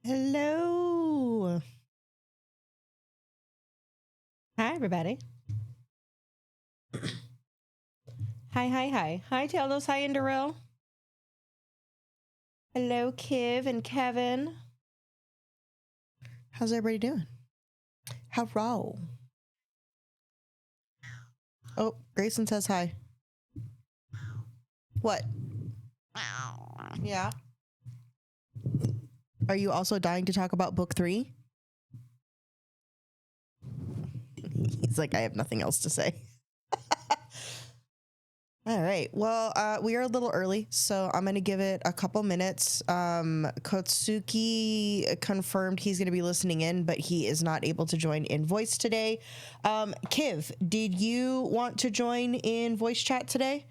Hello. Hi, everybody. Hi. Hi, Talos. Hi, Inderil. Hello, Kiv and Kevin. How's everybody doing? Hello. Oh, Grayson says hi. What? Yeah. Are you also dying to talk about book 3? He's like, I have nothing else to say. All right. Well, we are a little early, so I'm going to give it a couple minutes. Kotsuki confirmed he's going to be listening in, but he is not able to join in voice today. Kiv, did you want to join in voice chat today?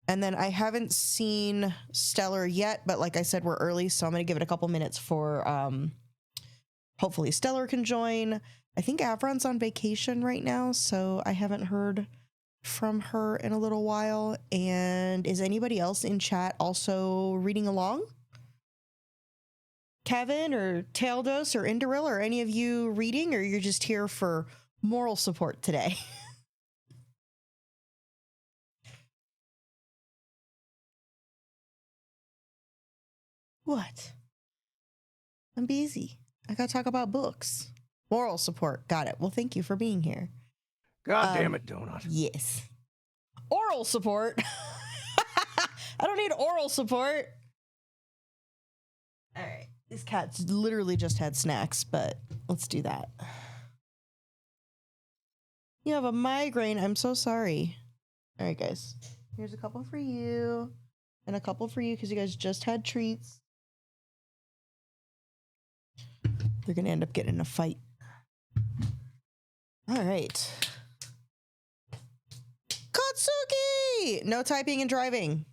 And then I haven't seen Stellar yet, but like I said, we're early, so I'm going to give it a couple minutes for hopefully Stellar can join. I think Avron's on vacation right now, so I haven't heard from her in a little while. And is anybody else in chat also reading along? Kevin or Taildos or Inderil, or any of you reading, or you're just here for moral support today? What? I'm busy. I gotta talk about books. Moral support. Got it. Well, thank you for being here. God damn it, Donut. Yes. Oral support. I don't need oral support. All right. These cats literally just had snacks, but let's do that. You have a migraine. I'm so sorry. All right, guys. Here's a couple for you and a couple for you because you guys just had treats. They're going to end up getting in a fight. All right. Kotsuki! No typing and driving.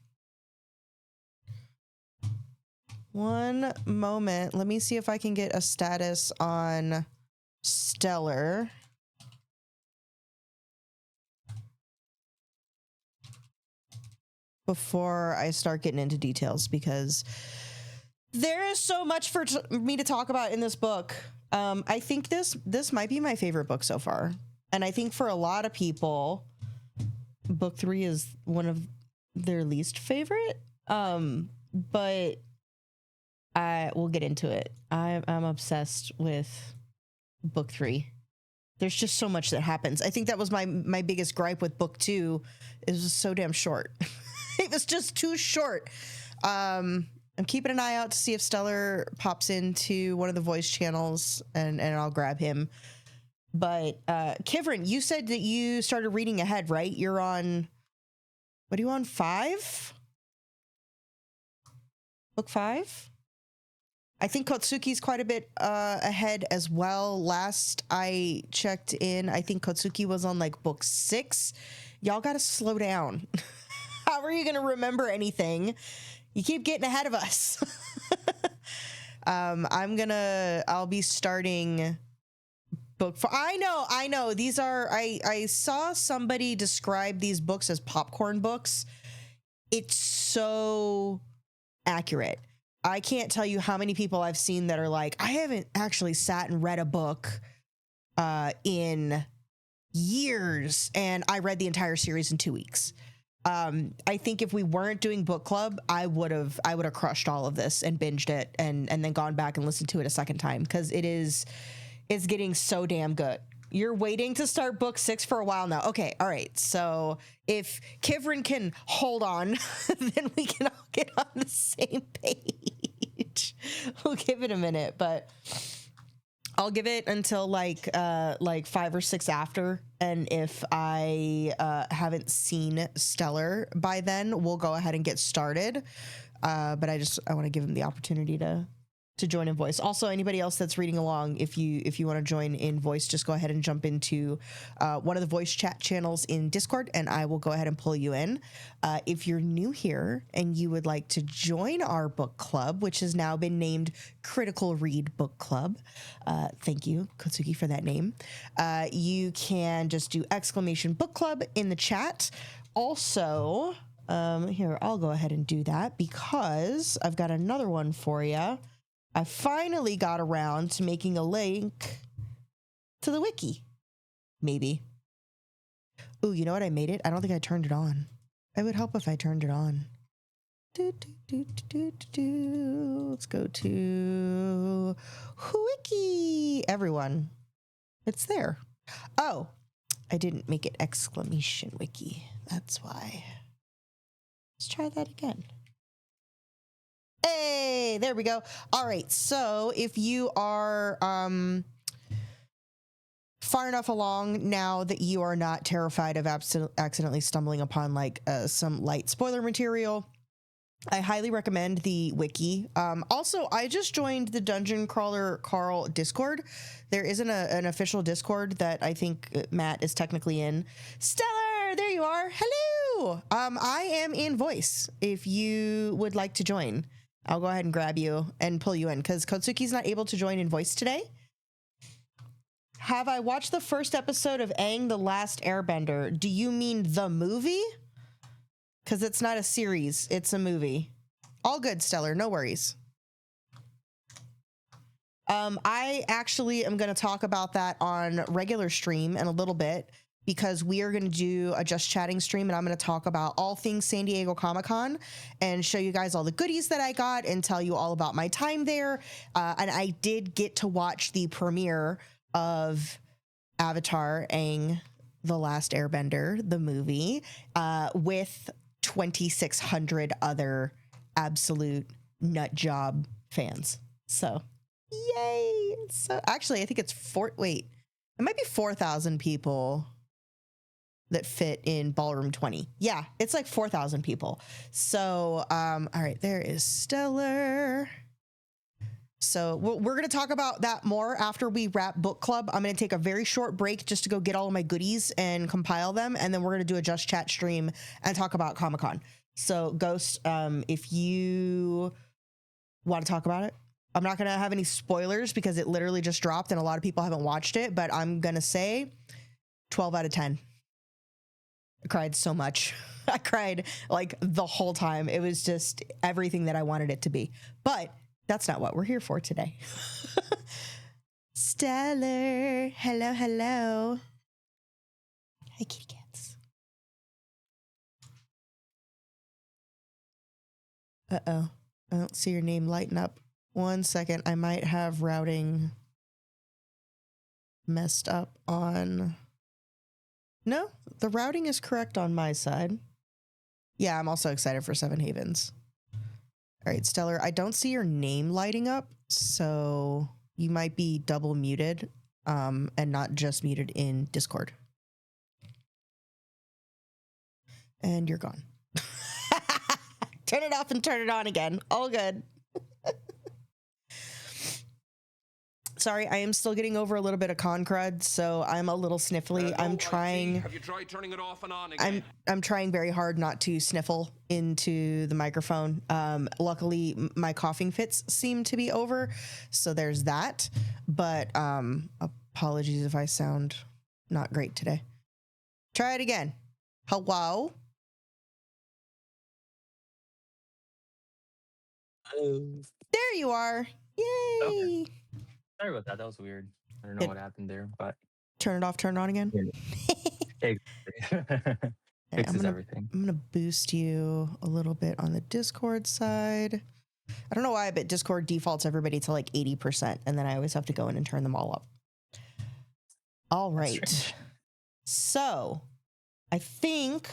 One moment. Let me see if I can get a status on Stellar. Before I start getting into details, because there is so much for me to talk about in this book. I think this might be my favorite book so far. And I think for a lot of people, book 3 is one of their least favorite. But I will get into it. I'm obsessed with book 3. There's just so much that happens. I think that was my biggest gripe with book 2. It was so damn short. It was just too short. I'm keeping an eye out to see if Stellar pops into one of the voice channels, and I'll grab him. But Kivrin, you said that you started reading ahead, right? You're on, what are you on, 5? Book 5? I think Kotsuki's quite a bit ahead as well. Last I checked in, I think Kotsuki was on like book 6. Y'all gotta slow down. How are you gonna remember anything? You keep getting ahead of us. I'll be starting book 4. I know. These are, I saw somebody describe these books as popcorn books. It's so accurate. I can't tell you how many people I've seen that are like, I haven't actually sat and read a book in years, and I read the entire series in 2 weeks. I think if we weren't doing book club, I would have crushed all of this and binged it and then gone back and listened to it a second time, because it's getting so damn good. You're waiting to start book 6 for a while now. Okay, all right. So if Kivrin can hold on, then we can all get on the same page. We'll give it a minute, but I'll give it until like 5 or 6 after. And if I haven't seen Stellar by then, we'll go ahead and get started. But I want to give him the opportunity to join in voice. Also, anybody else that's reading along, if you want to join in voice, just go ahead and jump into one of the voice chat channels in Discord, and I will go ahead and pull you in. If you're new here and you would like to join our book club, which has now been named Critical Read Book Club, thank you, Kotsuki, for that name. You can just do !book club in the chat. Also, here, I'll go ahead and do that because I've got another one for you. I finally got around to making a link to the wiki. Maybe. Ooh, you know what? I made it. I don't think I turned it on. It would help if I turned it on. Let's go to wiki. Everyone. It's there. Oh, I didn't make it exclamation wiki. That's why. Let's try that again. Hey, there we go. All right. So if you are far enough along now that you are not terrified of accidentally stumbling upon like some light spoiler material, I highly recommend the wiki. Also, I just joined the Dungen Crawler Carl Discord. There isn't an official Discord that I think Matt is technically in. Stellar, there you are. Hello. I am in voice. If you would like to join, I'll go ahead and grab you and pull you in because Kotsuki's not able to join in voice today. Have I watched the first episode of Aang the Last Airbender? Do you mean the movie? Because it's not a series, it's a movie. All good, Stellar, no worries. I actually am going to talk about that on regular stream in a little bit because we are going to do a Just Chatting stream and I'm going to talk about all things San Diego Comic-Con and show you guys all the goodies that I got and tell you all about my time there. And I did get to watch the premiere of Avatar Aang the Last Airbender, the movie, with 2,600 other absolute nut job fans. So, yay. So actually, I think it's it might be 4,000 people that fit in Ballroom 20. Yeah, it's like 4,000 people. So, all right, there is Stellar. So we're going to talk about that more after we wrap book club. I'm going to take a very short break just to go get all of my goodies and compile them. And then we're going to do a Just Chat stream and talk about Comic-Con. So Ghost, if you want to talk about it, I'm not going to have any spoilers because it literally just dropped and a lot of people haven't watched it, but I'm going to say 12 out of 10. I cried so much. I cried like the whole time. It was just everything that I wanted it to be. But that's not what we're here for today. Stellar. Hello, hello. Hi, kitty cats. Uh-oh. I don't see your name lighten up. 1 second. I might have routing messed up on... No, the routing is correct on my side. Yeah, I'm also excited for Seven Havens. All right, Stellar, I don't see your name lighting up, so you might be double muted and not just muted in Discord. And you're gone. Turn it off and turn it on again. All good. Sorry, I am still getting over a little bit of con crud, so I'm a little sniffly. I'm trying. Have you tried turning it off and on again? I'm trying very hard not to sniffle into the microphone. Luckily, my coughing fits seem to be over, so there's that. But apologies if I sound not great today. Try it again. Hello. Hello. There you are. Yay. Okay. Sorry about that. That was weird. I don't know what happened there, but turn it off, turn it on again. Fixes everything. I'm gonna boost you a little bit on the Discord side. I don't know why, but Discord defaults everybody to like 80%, and then I always have to go in and turn them all up. All right. So I think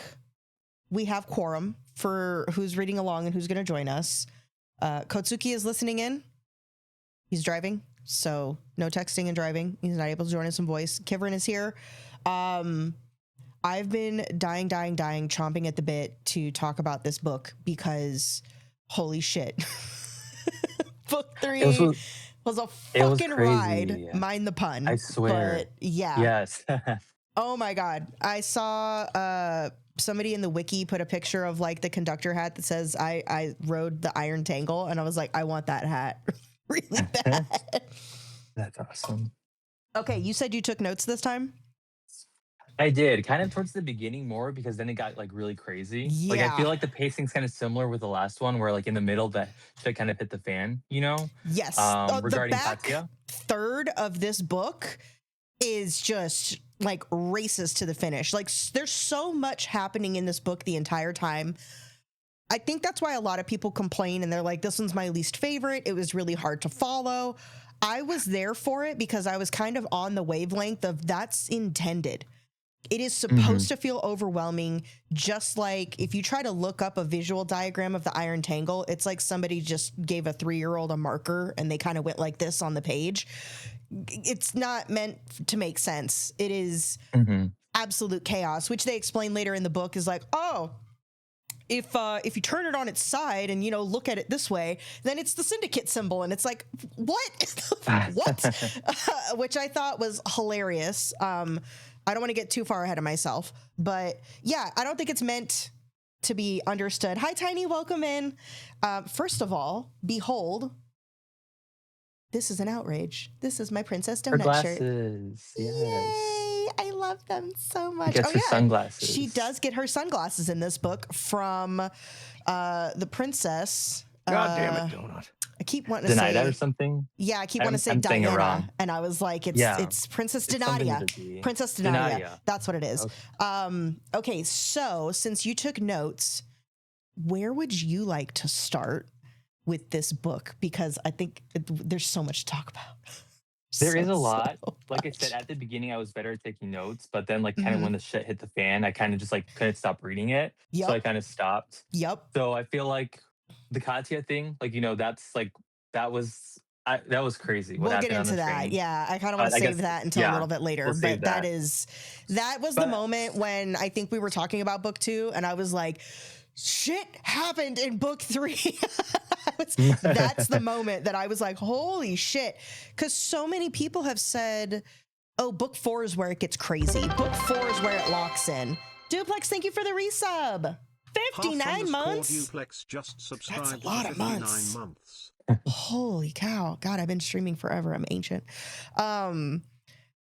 we have quorum for who's reading along and who's going to join us. Kotsuki is listening in. He's driving, so no texting and driving. He's not able to join us in voice. Kivrin is here. I've been dying, chomping at the bit to talk about this book because holy shit. Book 3 was a fucking ride. Mind the pun. I swear. But yeah. Yes. Oh my God. I saw somebody in the wiki put a picture of like the conductor hat that says I rode the Iron Tangle, and I was like, I want that hat really bad. That's awesome. Okay, you said you took notes this time? I did kind of towards the beginning more because then it got like really crazy. Like I Yeah. feel like the pacing's kind of similar with the last one, where like in the middle that shit kind of hit the fan, you know, Yes. The regarding back Katya. third of this book is just like races to the finish. Like there's so much happening in this book the entire time. I think that's why a lot of people complain and they're like, this one's my least favorite. It was really hard to follow. I was there for it because I was kind of on the wavelength of that's intended. It is supposed to feel overwhelming, just like if you try to look up a visual diagram of the Iron Tangle, it's like somebody just gave a 3-year-old a marker and they kind of went like this on the page. It's not meant to make sense. It is absolute chaos, which they explain later in the book is like, oh, if you turn it on its side and, you know, look at it this way, then it's the syndicate symbol. And it's like, what? What? Which I thought was hilarious. I don't want to get too far ahead of myself, but yeah, I don't think it's meant to be understood. Hi, Tiny. Welcome in. First of all, behold, this is an outrage. This is my Princess Her Donut shirt. glasses. Yes. Yay! I love them so much. Gets her sunglasses. She does get her sunglasses in this book from the princess. God damn it, Donut. I keep wanting to say Denida or something. Yeah, I keep wanting to say saying it Diana, wrong. and I was like, it's Princess Denadia. Princess Denadia. That's what it is. Okay, so since you took notes, where would you like to start with this book? Because I think there's so much to talk about. There is a lot. Like I said, at the beginning, I was better at taking notes, but then like kind of when the shit hit the fan, I kind of just like couldn't stop reading it. Yep. So I kind of stopped. Yep. So I feel like the Katya thing, like, you know, that's like, that was crazy. We'll get into that. Yeah. I kind of want to save that until a little bit later, but that was the moment when I think we were talking about book 2 and I was like, shit happened in book 3. That's the moment that I was like, holy shit. Because so many people have said, oh, book 4 is where it gets crazy. Book 4 is where it locks in. Duplex, thank you for the resub. 59 months? Duplex just subscribed. That's a lot of months. Holy cow. God, I've been streaming forever. I'm ancient. But I'm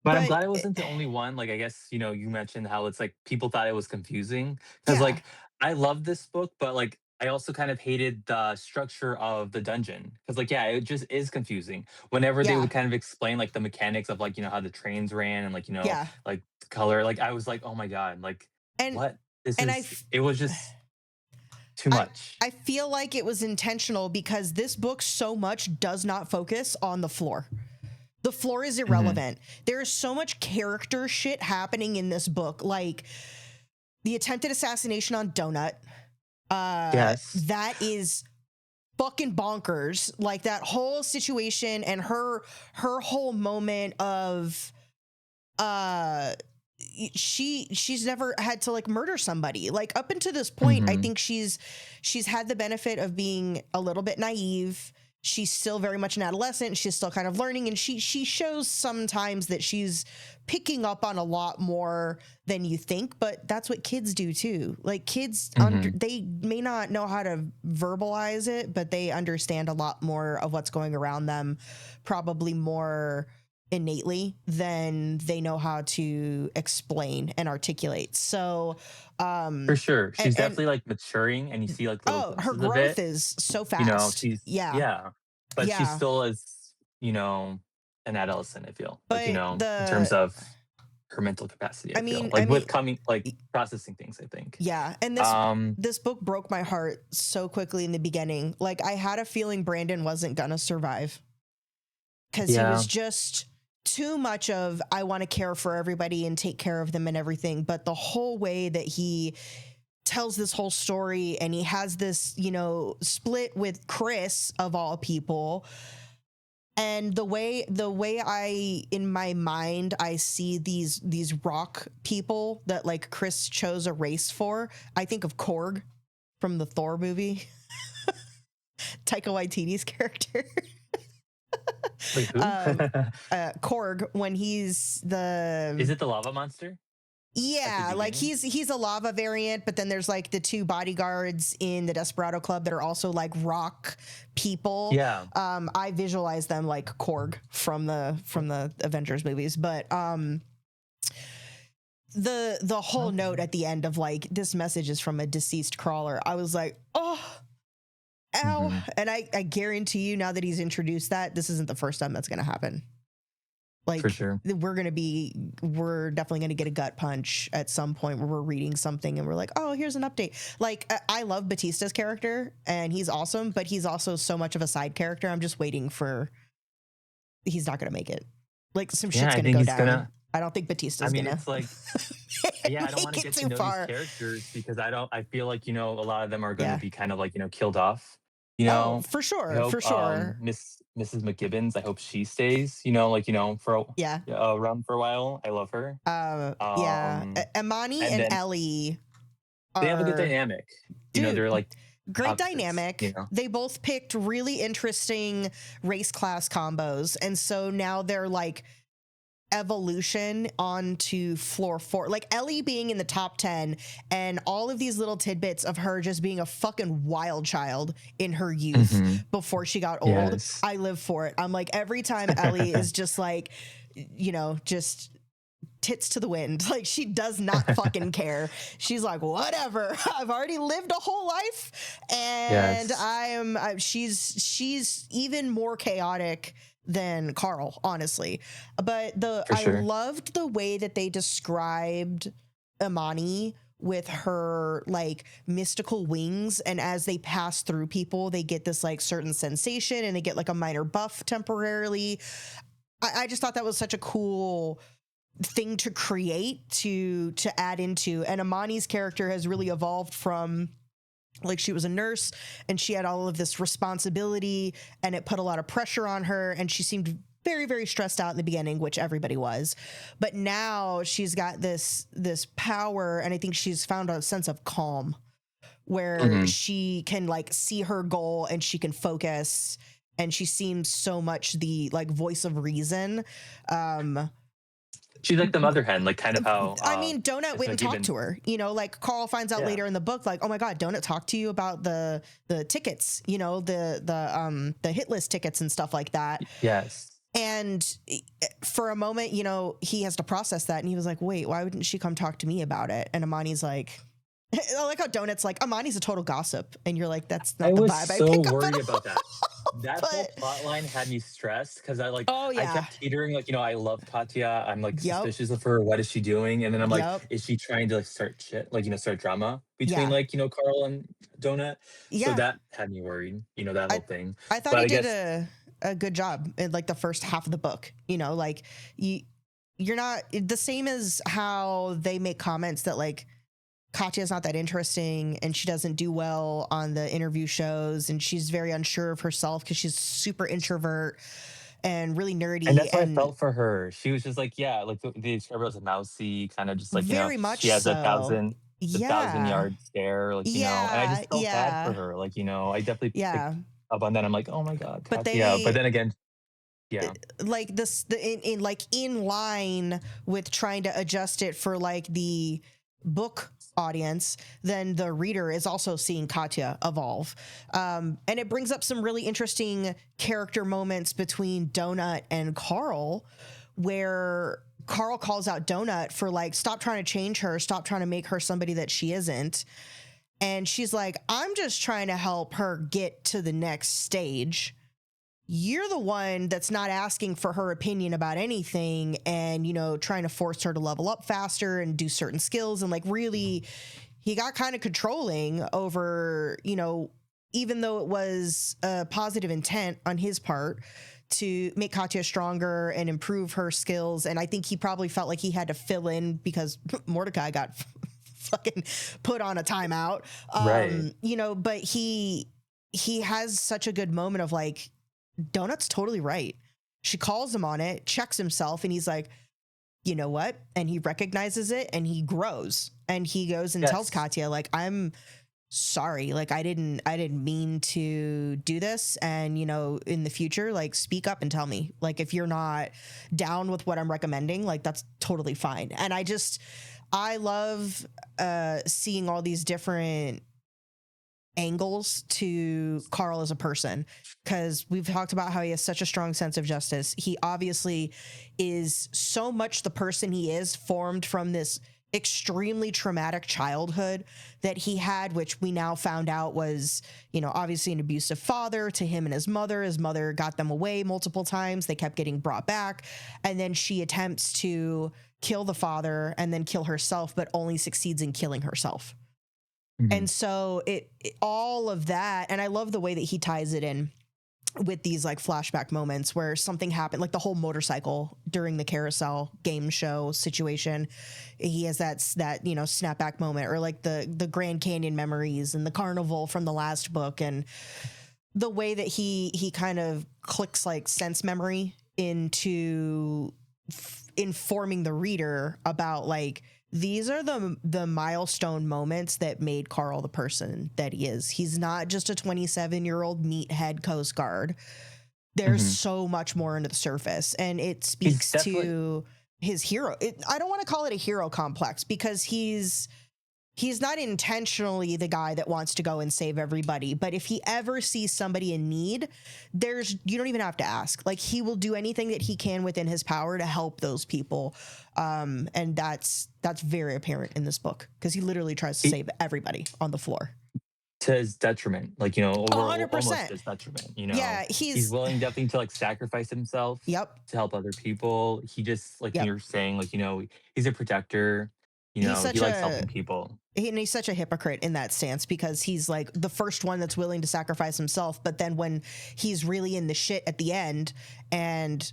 glad I wasn't the only one. Like, I guess, you know, you mentioned how it's like people thought it was confusing. Because like, I love this book, but like, I also kind of hated the structure of the dungeon. Because like, yeah, it just is confusing. Whenever they would kind of explain like the mechanics of like, you know, how the trains ran and like, you know, like the color, like I was like, oh my God, like what? It was just too much. I feel like it was intentional because this book so much does not focus on the floor. The floor is irrelevant. There is so much character shit happening in this book. Like the attempted assassination on Donut. That is fucking bonkers. Like that whole situation and her whole moment of she's never had to like murder somebody. Like up until this point, I think she's had the benefit of being a little bit naive. She's still very much an adolescent. She's still kind of learning, and she shows sometimes that she's picking up on a lot more than you think. But that's what kids do too. Like kids, they may not know how to verbalize it, but they understand a lot more of what's going around them, probably more innately than they know how to explain and articulate. So for sure, she's definitely like maturing, and you see like her growth is so fast. You know, she's but she still is, you know, an adolescent. I feel, but, like, you know, in terms of her mental capacity. I mean, with coming like processing things. I think. Yeah, and this book broke my heart so quickly in the beginning. Like I had a feeling Brandon wasn't gonna survive because he was just too much of I want to care for everybody and take care of them and everything. But the whole way that he tells this whole story and he has this, you know, split with Chris of all people. And the way I, in my mind, I see these rock people that like Chris chose a race for. I think of Korg from the Thor movie. Taika Waititi's character. Wait, who? Korg, when he's the... Is it the lava monster? Yeah, like he's a lava variant, but then there's like the 2 bodyguards in the Desperado Club that are also like rock people. Yeah. I visualize them like Korg from the Avengers movies, but the whole note at the end of like, this message is from a deceased crawler. I was like, oh, ow. And I guarantee you, now that he's introduced that, this isn't the first time that's going to happen. Like, For sure. we're definitely going to get a gut punch at some point where we're reading something and we're like, oh, here's an update. Like, I love Batista's character and he's awesome, but he's also so much of a side character. I'm just waiting for, he's not going to make it. Like, some shit's going to go down. I don't think Batista's gonna. It's like, I don't want to get to know these characters because I feel like, a lot of them are going to be kind of like, killed off, for sure. For sure. Mrs. McGibbons, I hope she stays, for around for a while. I love her. Amani and Ellie they have a good dynamic. Dude, they're like great opposites, dynamic. They both picked really interesting race class combos. And so now they're like evolution onto floor 4, like Ellie being in the top 10 and all of these little tidbits of her just being a fucking wild child in her youth before she got old. I live for it. I'm like, every time Ellie is just like, just tits to the wind, like she does not fucking care. She's like, whatever, I've already lived a whole life and she's even more chaotic than Carl, honestly. But I loved the way that they described Imani with her like mystical wings, and as they pass through people they get this like certain sensation and they get like a minor buff temporarily. I just thought that was such a cool thing to create to add into, and Imani's character has really evolved from, like, she was a nurse and she had all of this responsibility and it put a lot of pressure on her and she seemed very, very stressed out in the beginning, which everybody was. But now she's got this power, and I think she's found a sense of calm where she can like see her goal and she can focus, and she seems so much the like voice of reason. She's like the mother hen, like kind of how. Donut went and talked to her. Like Carl finds out later in the book, like, oh my God, Donut talked to you about the tickets, the hit list tickets and stuff like that. Yes. And for a moment, he has to process that, and he was like, wait, why wouldn't she come talk to me about it? And Imani's like, I like how Donut's like, Imani's a total gossip, and you're like, that's not the vibe I pick up. I was so worried about that. That whole plot line had me stressed because I kept teetering, like, I love Katya. I'm like suspicious of her. What is she doing? And then I'm like, is she trying to like start shit, like, start drama between like, Carl and Donut? Yeah. So that had me worried, that whole thing. I thought he did a good job in like the first half of the book, like you're not the same as how they make comments that like Katya's not that interesting and she doesn't do well on the interview shows and she's very unsure of herself because she's super introvert and really nerdy. And that's what I felt for her. She was just like, like they describe her as a mousy, kind of just like, very much she has so. a 1,000-yard stare, like, and I just felt bad for her. Like, I definitely picked up on that. I'm like, oh my God, Katya. But then again, like this, in line with trying to adjust it for like the book audience, then the reader is also seeing Katya evolve. And it brings up some really interesting character moments between Donut and Carl, where Carl calls out Donut for like, stop trying to change her, stop trying to make her somebody that she isn't. And she's like, I'm just trying to help her get to the next stage. You're the one that's not asking for her opinion about anything and, trying to force her to level up faster and do certain skills. And like, really, he got kind of controlling over, even though it was a positive intent on his part to make Katya stronger and improve her skills. And I think he probably felt like he had to fill in because Mordecai got fucking put on a timeout. Right. But he has such a good moment of like, Donut's totally right. She calls him on it, checks himself, and he's like, you know what? And he recognizes it and he grows and he goes and tells Katya, like, I'm sorry. Like, I didn't mean to do this. And, in the future, like, speak up and tell me, like, if you're not down with what I'm recommending, like, that's totally fine. And I love seeing all these different angles to Carl as a person, because we've talked about how he has such a strong sense of justice. He obviously is so much the person he is, formed from this extremely traumatic childhood that he had, which we now found out was, obviously an abusive father to him and his mother. His mother got them away multiple times. They kept getting brought back. And then she attempts to kill the father and then kill herself, but only succeeds in killing herself. Mm-hmm. And so it all of that. And I love the way that he ties it in with these like flashback moments where something happened, like the whole motorcycle during the carousel game show situation. He has that snapback moment, or like the Grand Canyon memories and the carnival from the last book, and the way that he kind of clicks like sense memory into informing the reader about like, these are the milestone moments that made Carl the person that he is. He's not just a 27-year-old meathead Coast Guard. There's so much more under the surface, and it speaks to his hero. I don't want to call it a hero complex, because he's not intentionally the guy that wants to go and save everybody. But if he ever sees somebody in need, you don't even have to ask. Like, he will do anything that he can within his power to help those people. And that's very apparent in this book, because he literally tries to save everybody on the floor. To his detriment, like, over 100%. almost his detriment, Yeah, he's willing definitely to like sacrifice himself to help other people. He just, like you're saying, like, he's a protector. He likes helping people. And he's such a hypocrite in that stance, because he's like the first one that's willing to sacrifice himself. But then when he's really in the shit at the end, and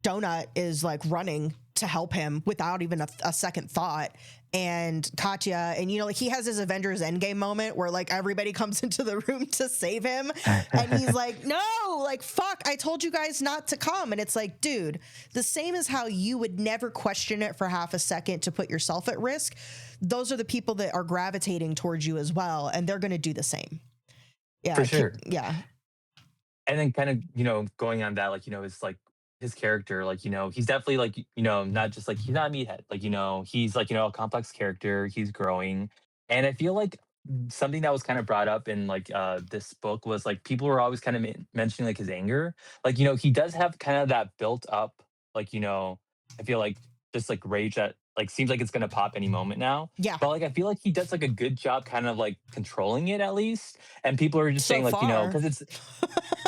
Donut is like running to help him without even a second thought, and Katya, and like he has his Avengers Endgame moment where like everybody comes into the room to save him, and he's like, no, like, fuck, I told you guys not to come. And it's like, dude, the same as how you would never question it for half a second to put yourself at risk, those are the people that are gravitating towards you as well, and they're going to do the same. Yeah, for sure. Yeah. And then kind of going on that, like, it's like his character, like, he's definitely like, not just like, he's not a meathead, like, he's like, a complex character, he's growing. And I feel like something that was kind of brought up in like this book was like, people were always kind of mentioning like his anger, like, he does have kind of that built up, like, I feel like just like rage that like seems like it's gonna pop any moment now. Yeah. But like, I feel like he does like a good job kind of like controlling it, at least. And people are just saying, like, because it's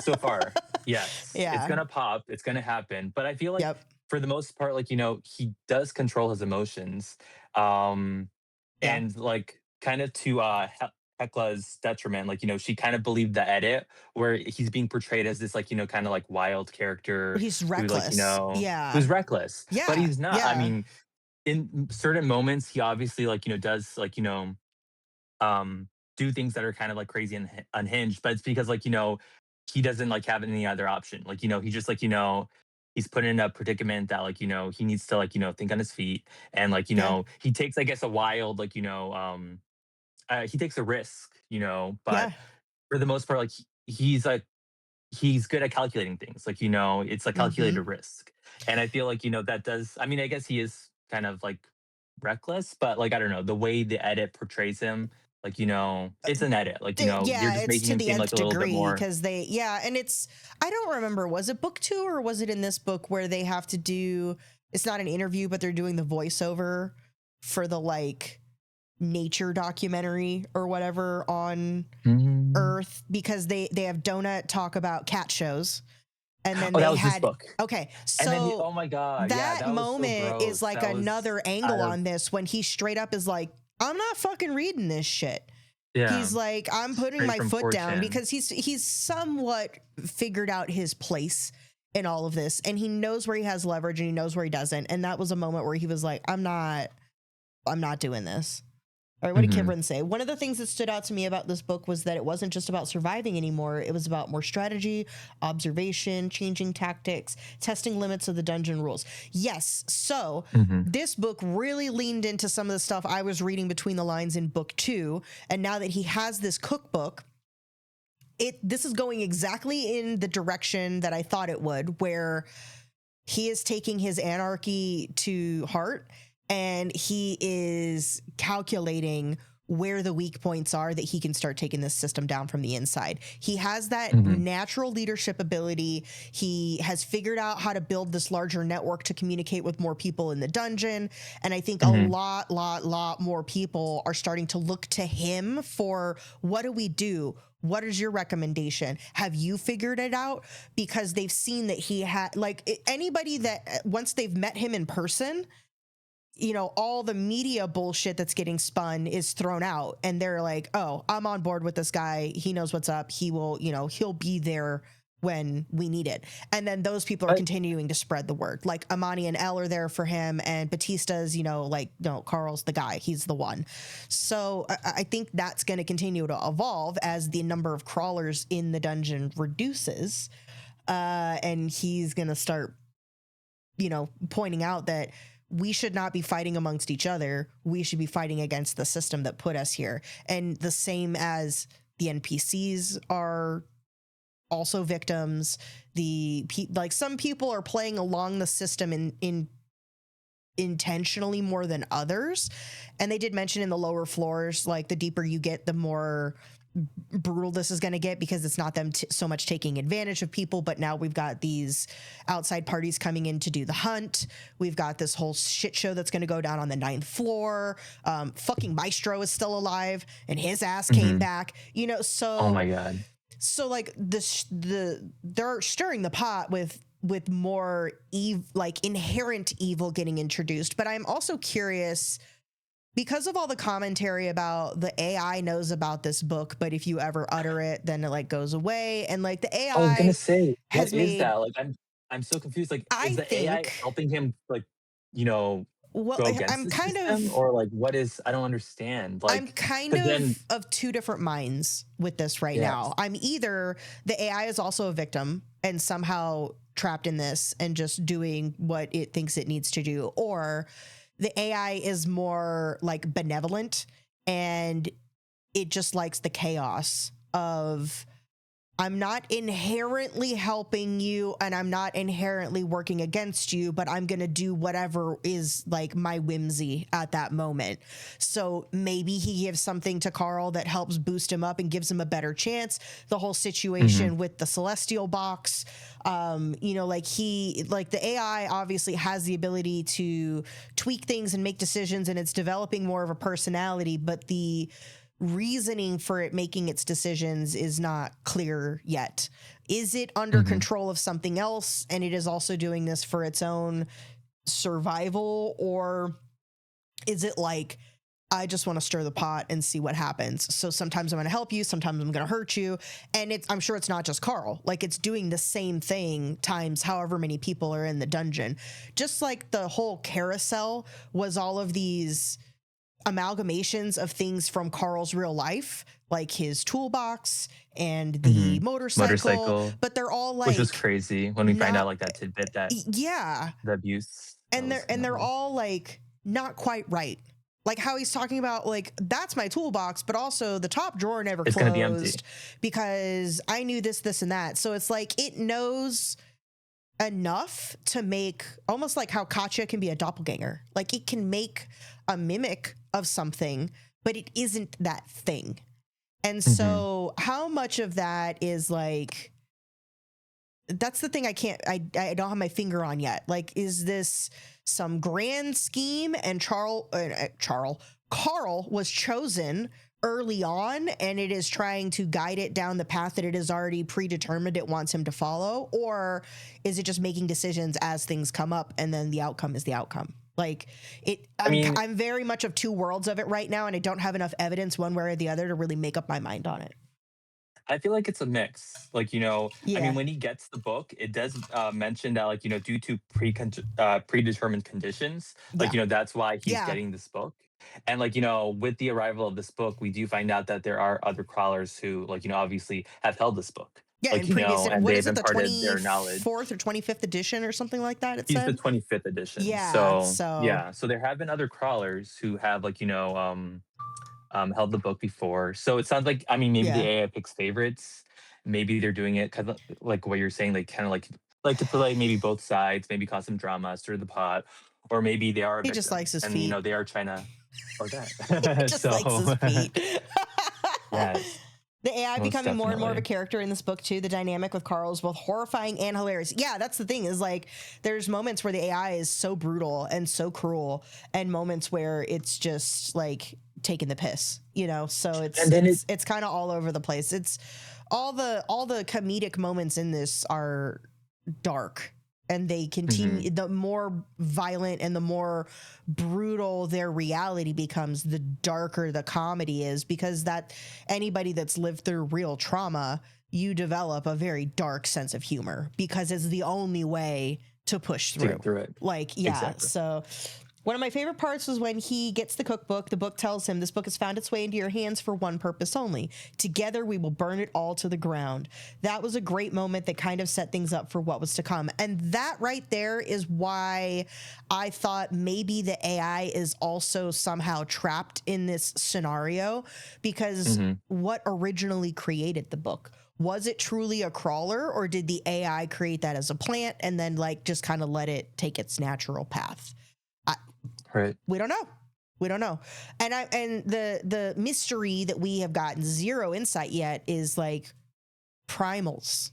so far. Yes. Yeah. It's gonna pop. It's gonna happen. But I feel like for the most part, like, he does control his emotions. And like kind of to Hekla's detriment, like, she kind of believed the edit where he's being portrayed as this, like, kind of like wild character. He's reckless. Who, like, who's reckless. Yeah. But he's not. Yeah. I mean, in certain moments, he obviously, like, does, like, do things that are kind of like crazy and unhinged, but it's because, like, he doesn't like have any other option. Like, he just like, he's put in a predicament that, like, he needs to, like, think on his feet. And like, he takes, I guess, a wild, like, he takes a risk, but for the most part, like, he's like, he's good at calculating things. Like, it's like calculated risk. And I feel like, that does, I mean, I guess he is kind of like reckless, but like, I don't know, the way the edit portrays him, like, it's an edit, like, you're just making him seem like a little bit more, because and it's, I don't remember, was it book 2 or was it in this book where they have to do, it's not an interview, but they're doing the voiceover for the like nature documentary or whatever on Earth, because they have Donut talk about cat shows. And then that was this book. Okay, so and then oh my god, that moment so is like another angle on this, when he straight up is like, I'm not fucking reading this shit. Yeah. He's like, I'm putting my foot down, because he's somewhat figured out his place in all of this, and he knows where he has leverage and he knows where he doesn't. And that was a moment where he was like, I'm not doing this. All right, what did Kivrin say? One of the things that stood out to me about this book was that it wasn't just about surviving anymore. It was about more strategy, observation, changing tactics, testing limits of the dungeon rules. Yes, so this book really leaned into some of the stuff I was reading between the lines in book 2. And now that he has this cookbook, this is going exactly in the direction that I thought it would, where he is taking his anarchy to heart. And he is calculating where the weak points are that he can start taking this system down from the inside. He has that natural leadership ability. He has figured out how to build this larger network to communicate with more people in the dungeon. And I think a lot more people are starting to look to him for, what do we do? What is your recommendation? Have you figured it out? Because they've seen that he had, like, anybody that once they've met him in person, you know, all the media bullshit that's getting spun is thrown out, and they're like, oh, I'm on board with this guy. He knows what's up. He will, you know, he'll be there when we need it. And then those people are continuing to spread the word. Like Amani and Elle are there for him, and Batista's, you know, like, no, Carl's the guy. He's the one. So I think that's going to continue to evolve as the number of crawlers in the dungeon reduces. And he's going to start, you know, pointing out that we should not be fighting amongst each other. We should be fighting against the system that put us here. And the same as the NPCs are also victims. Like some people are playing along the system in intentionally more than others. And they did mention in the lower floors, like the deeper you get, the more brutal this is going to get, because it's not them so much taking advantage of people, but now we've got these outside parties coming in to do the hunt. We've got this whole shit show that's going to go down on the 9th floor. Fucking Maestro is still alive and his ass came back, you know, so oh my god. So like they're stirring the pot with more like inherent evil getting introduced. But I'm also curious, because of all the commentary about the AI knows about this book, but if you ever utter it, then it like goes away. And like the AI, I was gonna say, has what is made, that? Like, I'm so confused. Like, is the AI helping him, like, you know, well, go against I'm the kind system, of, or like, what is? I don't understand. Like, I'm kind 'cause then, of two different minds with this right now. I'm either the AI is also a victim and somehow trapped in this and just doing what it thinks it needs to do, or the AI is more like benevolent and it just likes the chaos of, I'm not inherently helping you and I'm not inherently working against you, but I'm going to do whatever is like my whimsy at that moment. So maybe he gives something to Carl that helps boost him up and gives him a better chance. The whole situation with the Celestial box, you know, like the AI obviously has the ability to tweak things and make decisions, and it's developing more of a personality, but the reasoning for it making its decisions is not clear yet. Is it under control of something else and it is also doing this for its own survival, or is it like, I just want to stir the pot and see what happens? So sometimes I'm going to help you, sometimes I'm going to hurt you. And I'm sure it's not just Carl. Like, it's doing the same thing times however many people are in the dungeon. Just like the whole carousel was all of these amalgamations of things from Carl's real life, like his toolbox and the motorcycle, but they're all like, which is crazy when we find out like that tidbit, that the abuse, and they're all like not quite right. Like how he's talking about, like, that's my toolbox, but also the top drawer never closed because I knew this and that. So it's like it knows enough to make, almost like how Katya can be a doppelganger. Like it can make a mimic of something, but it isn't that thing. And so how much of that is like, that's the thing I don't have my finger on yet. Like, is this some grand scheme and Carl was chosen early on and it is trying to guide it down the path that it is already predetermined it wants him to follow? Or is it just making decisions as things come up and then the outcome is the outcome? Like I'm very much of two worlds of it right now, and I don't have enough evidence one way or the other to really make up my mind on it. I feel like it's a mix. Like, you know, I mean, when he gets the book, it does mention that, like, you know, due to predetermined conditions, like, you know, that's why he's getting this book. And like, you know, with the arrival of this book, we do find out that there are other crawlers who, like, you know, obviously have held this book. Yeah, like, in you previous, know, and what they've is it, the imparted their knowledge. 24th or 25th edition or something like that? He's the 25th edition. Yeah. So there have been other crawlers who have, like, you know, held the book before. So it sounds like, I mean, maybe the AI picks favorites. Maybe they're doing it because, like what you're saying, like kind of like to play maybe both sides, maybe cause some drama, stir the pot, or maybe they are. He just likes his feet. You know, they are trying to. or He that. just likes his So feet. yes, The AI most becoming more and more of a definitely. character in this book too. The dynamic with Carl is both horrifying and hilarious. Yeah, that's the thing, is like there's moments where the AI is so brutal and so cruel, and moments where it's just like taking the piss, you know. So And then it it's kind of all over the place. It's all the comedic moments in this are dark, and they mhm, continue. The more violent and the more brutal their reality becomes, the darker the comedy is, because that anybody that's lived through real trauma, you develop a very dark sense of humor because it's the only way to push to through. get through it. Like, yeah. Exactly. So one of my favorite parts was when he gets the cookbook. The book tells him, "This book has found its way into your hands for one purpose only. Together we will burn it all to the ground." That was a great moment that kind of set things up for what was to come. And that right there is why I thought maybe the AI is also somehow trapped in this scenario, because Mhm. what originally created the book? Was it truly a crawler, or did the AI create that as a plant and then like just kind of let it take its natural path? Right. We don't know. We don't know. And the mystery that we have gotten zero insight yet is like primals.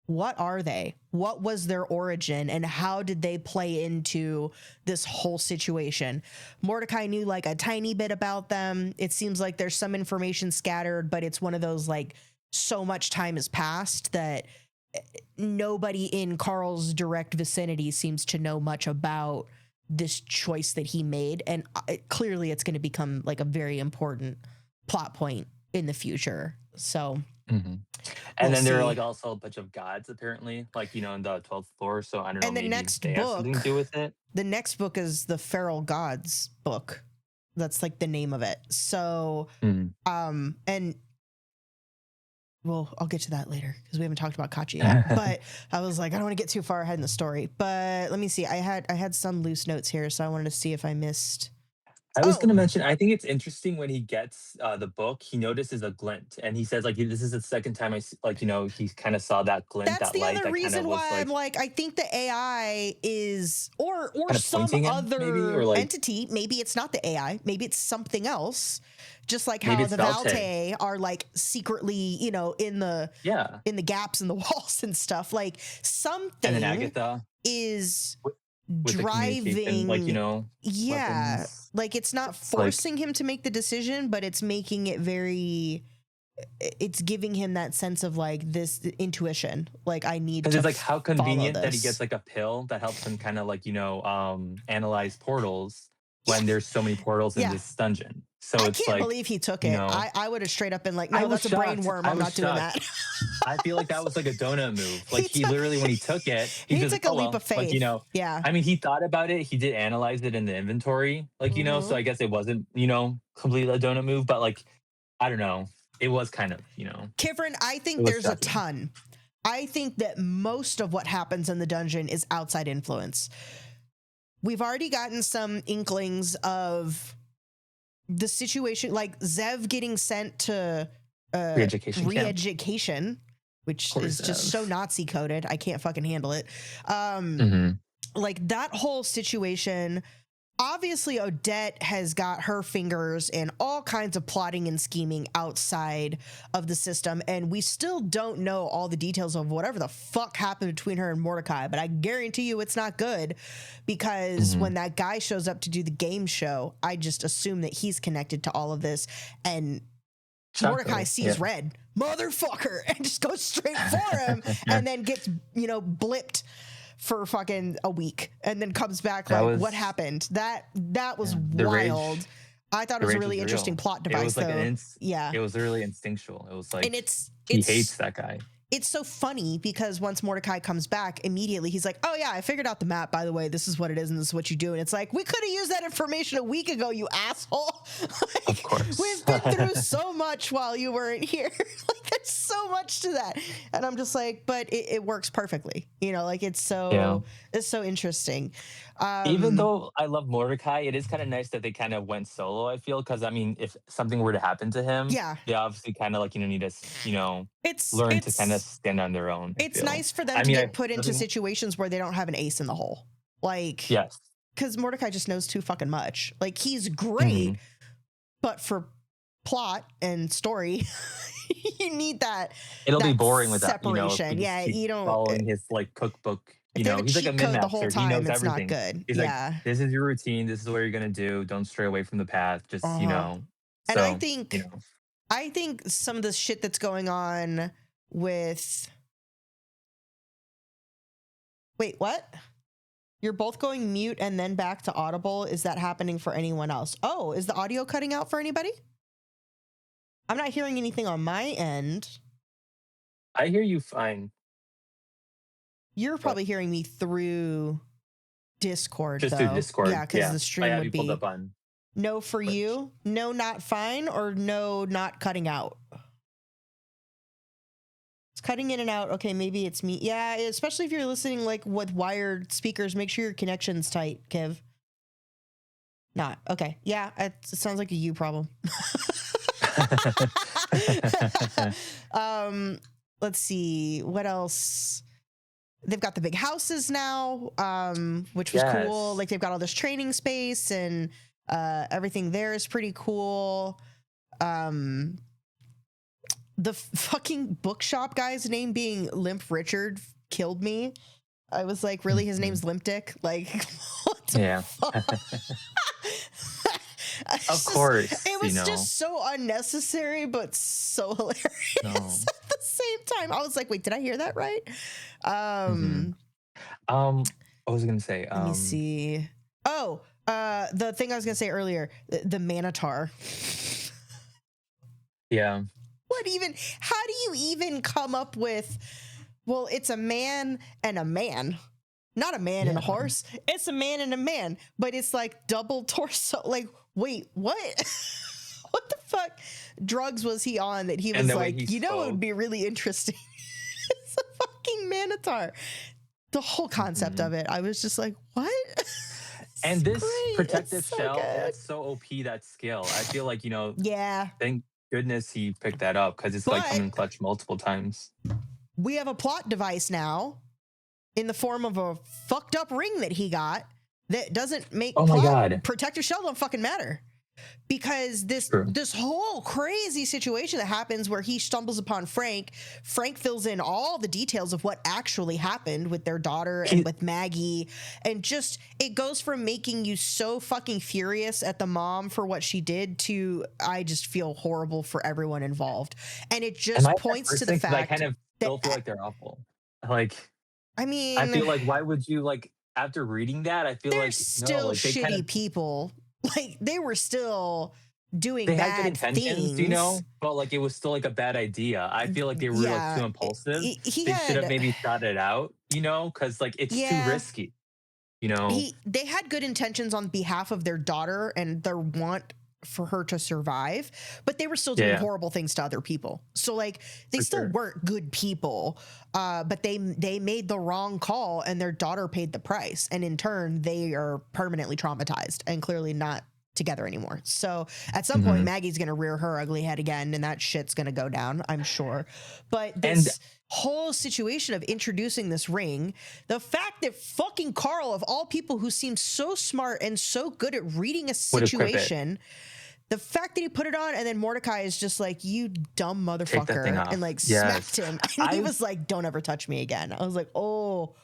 What are they? What was their origin, and how did they play into this whole situation? Mordecai knew like a tiny bit about them. It seems like there's some information scattered, but it's one of those like so much time has passed that nobody in Carl's direct vicinity seems to know much about this choice that he made, and clearly it's going to become like a very important plot point in the future. So Mhm. we'll And then there are, like, see. also a bunch of gods apparently, like, in the 12th floor, so I don't know, And maybe they have something to do with it? the next book is the Feral Gods book. That's like the name of it. So Mhm. and well, I'll get to that later because we haven't talked about Kachi yet. But I was like, I don't want to get too far ahead in the story. But let me see. I had some loose notes here, so I wanted to see if I missed. I was Oh, gonna mention, I think it's interesting when he gets, the book, he notices a glint, and he says, like, "This is the second time I s" like, he kinda saw that glint, that's that the light other that kind of reason was, why I'm like, like, I think the AI is, or kinda some pointing him maybe, or, other like, entity. Maybe it's not the AI. Maybe it's something else. Just like maybe how it's the Valte. Valte are like secretly, Yeah, in the gaps in the walls and stuff. Like and then something Agatha is with the communication, like, driving. Yeah, weapons. like it's So not it's like forcing him to make the decision, but it's making it very, it's giving him that sense of like this intuition, like I need 'cause to it's, like, how follow convenient that he gets, this. like, a pill that helps him kinda, like, analyze portals Yeah, when there's so many portals in yeah. this dungeon. So I it's can't like, believe he took you it. know I would have straight up been like, I no, was that's a brain shocked. worm, I I'm was not doing shocked. that. I feel like that was like a donut move. Like, he he took literally, when he took it, he's he just like, took a "Oh, leap well." of Like, faith. Yeah. I mean, he thought about it. He did analyze it in the inventory, like, so Hmm. I guess it wasn't, completely a donut move, but, like, I don't know. It was kind of, Kivrin, I it think was there's a shocking. ton. I think that most of what happens in the dungeon is outside influence. We've already gotten some inklings of the situation, like Zev getting sent to Re-education camp. re-education, which Poor is just so Zev. Nazi coded. I can't fucking handle it. Mhm. Like that whole situation. Obviously, Odette has got her fingers in all kinds of plotting and scheming outside of the system, and we still don't know all the details of whatever the fuck happened between her and Mordecai, but I guarantee you it's not good, because Mhm. when that guy shows up to do the game show, I just assume that he's connected to all of this, and Mordecai Shocker. sees Yeah. red, motherfucker, and just goes straight for him, and then gets, blipped for fucking a week, and then comes back That like, what was happened? That was yeah, wild. I thought it the was a rage really was interesting real. plot It device, was like though. Yeah, it was really instinctual. It was and like it's he hates it's that guy. it's so funny because once Mordecai comes back, immediately he's like, "Oh yeah, I figured out the map. By the way, this is what it is, and this is what you do." And it's like, we could have used that information a week ago, you asshole. Of Like, course. we've been through so much while you weren't here. Like, there's so much to that, and I'm just like, but it works perfectly. Like Yeah. it's so interesting. Even Um, though I love Mordecai, it is kinda nice that they kind of went solo, I feel, because I mean, if something were to happen to him, yeah, they obviously kinda, like, need to it's learn to kinda it's stand on their own, I it's feel. nice for them I to mean, get I put into nothing situations where they don't have an ace in the hole. Like, yes. because Mordecai just knows too fucking much. Like, he's great, but for plot and story, you need that. It'll be boring with that, separation. You don't following his like cookbook. If they have a He's like a cheat code the whole min-maxer. He knows time, it's not everything. good. He's like, this is your routine. This is what you're gonna do. Don't stray away from the path. Just And So, I think some of the shit that's going on with. Wait, what? You're both going mute and then back to audible. Is that happening for anyone else? Oh, is the audio cutting out for anybody? I'm not hearing anything on my end. I hear you fine. You're probably hearing me through Discord, Just though. through Discord. Yeah, because the stream would be up on no for Twitch. you, no not fine, or no not cutting out. It's cutting in and out. Okay, maybe it's me. Yeah, especially if you're listening like with wired speakers, make sure your connection's tight, Kev. Not. Okay. Yeah, it sounds like a you problem. Let's see. What else? They've got the big houses now, which was cool. Like, they've got all this training space and everything there is pretty cool. The fucking bookshop guy's name being Limp Richard killed me. I was like, really? His name's Limp Dick? Like, what the fuck? Of course. It was just so unnecessary, but so hilarious at the same time. I was like, wait, did I hear that right? What was I going to say? Let me see. Oh, the thing I was going to say earlier, the Manitar. Yeah. How do you even come up with, well, it's a man and a man, not a man and a horse. It's a man and a man, but it's like double torso. Like, wait, what? What the fuck drugs was he on that he was like, it would be really interesting. It's a fucking Manitar. The whole concept of it, I was just like, what? And this protective shell, that's so OP, that skill. I feel like, thank goodness he picked that up, because it's like coming clutch multiple times. We have a plot device now in the form of a fucked up ring that he got that doesn't make protective shell don't fucking matter. Because this whole crazy situation that happens where he stumbles upon Frank fills in all the details of what actually happened with their daughter and with Maggie, and just it goes from making you so fucking furious at the mom for what she did to I just feel horrible for everyone involved, and it just points to the fact I kind of still feel like they're awful. Like, I mean, I feel like, why would you, like, after reading that, I feel they're like still shitty people. Like, they were still doing bad had good intentions, things. but like it was still like a bad idea. I feel like they were like too impulsive. They should have maybe thought it out, because like it's too risky. They had good intentions on behalf of their daughter and their want for her to survive, but they were still doing horrible things to other people. So like they still weren't good people, but they made the wrong call and their daughter paid the price, and in turn they are permanently traumatized and clearly not together anymore. So at some point Maggie's gonna rear her ugly head again, and that shit's gonna go down, I'm sure. But this whole situation of introducing this ring, the fact that fucking Carl, of all people who seemed so smart and so good at reading a situation, the fact that he put it on and then Mordecai is just like, you dumb motherfucker, and like smacked him. And he was like, don't ever touch me again. I was like, oh,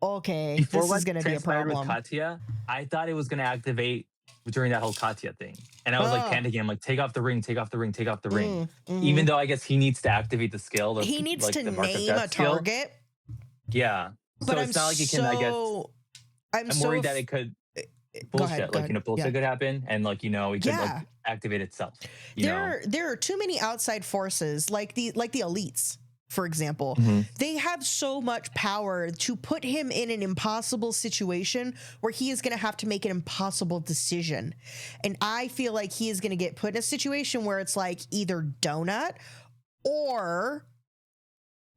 okay, before this is going to be a problem. With Katya, I thought it was going to activate during that whole Katya thing. And I was like panicking. I'm like, take off the ring, take off the ring, take off the ring. Even though I guess he needs to activate the skill. He needs to name a target. Yeah. But so it's not like it can, I guess, I'm worried that it could bullshit. Bullshit could happen, and like it could like activate itself. There are too many outside forces, like the elites, for example. They have so much power to put him in an impossible situation where he is going to have to make an impossible decision, and I feel like he is going to get put in a situation where it's like either Donut or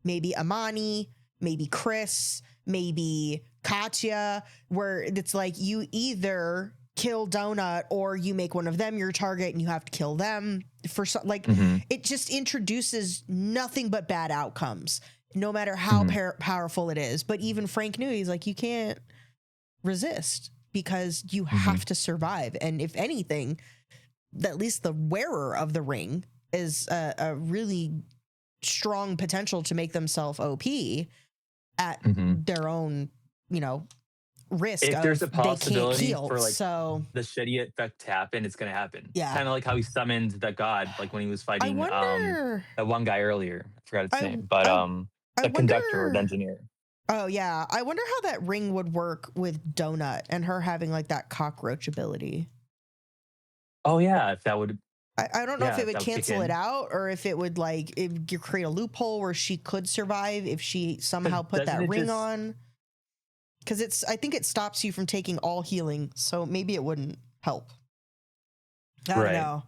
maybe Amani, maybe Chris, maybe Katya, where it's like you either kill Donut or you make one of them your target and you have to kill them for it just introduces nothing but bad outcomes, no matter how powerful it is. But even Frank knew, he's like, you can't resist. because you have to survive. And if anything, at least the wearer of the ring is a really strong potential to make themselves OP at their own, risk. If there's a possibility heal, for like so the shitty effect to happen, it's gonna happen. Yeah. Kind of like how he summoned that god, like when he was I fighting wonder. that one guy earlier. I forgot his name, but I the conductor or the wonder. engineer. Oh yeah, I wonder how that ring would work with Donut and her having like that cockroach ability. Oh yeah, if that would. I don't know if it would that kick cancel it in. out or if it would you create a loophole where she could survive if she somehow put doesn't that it ring just- on. Because I think it stops you from taking all healing, so maybe it wouldn't help. I don't Right. know.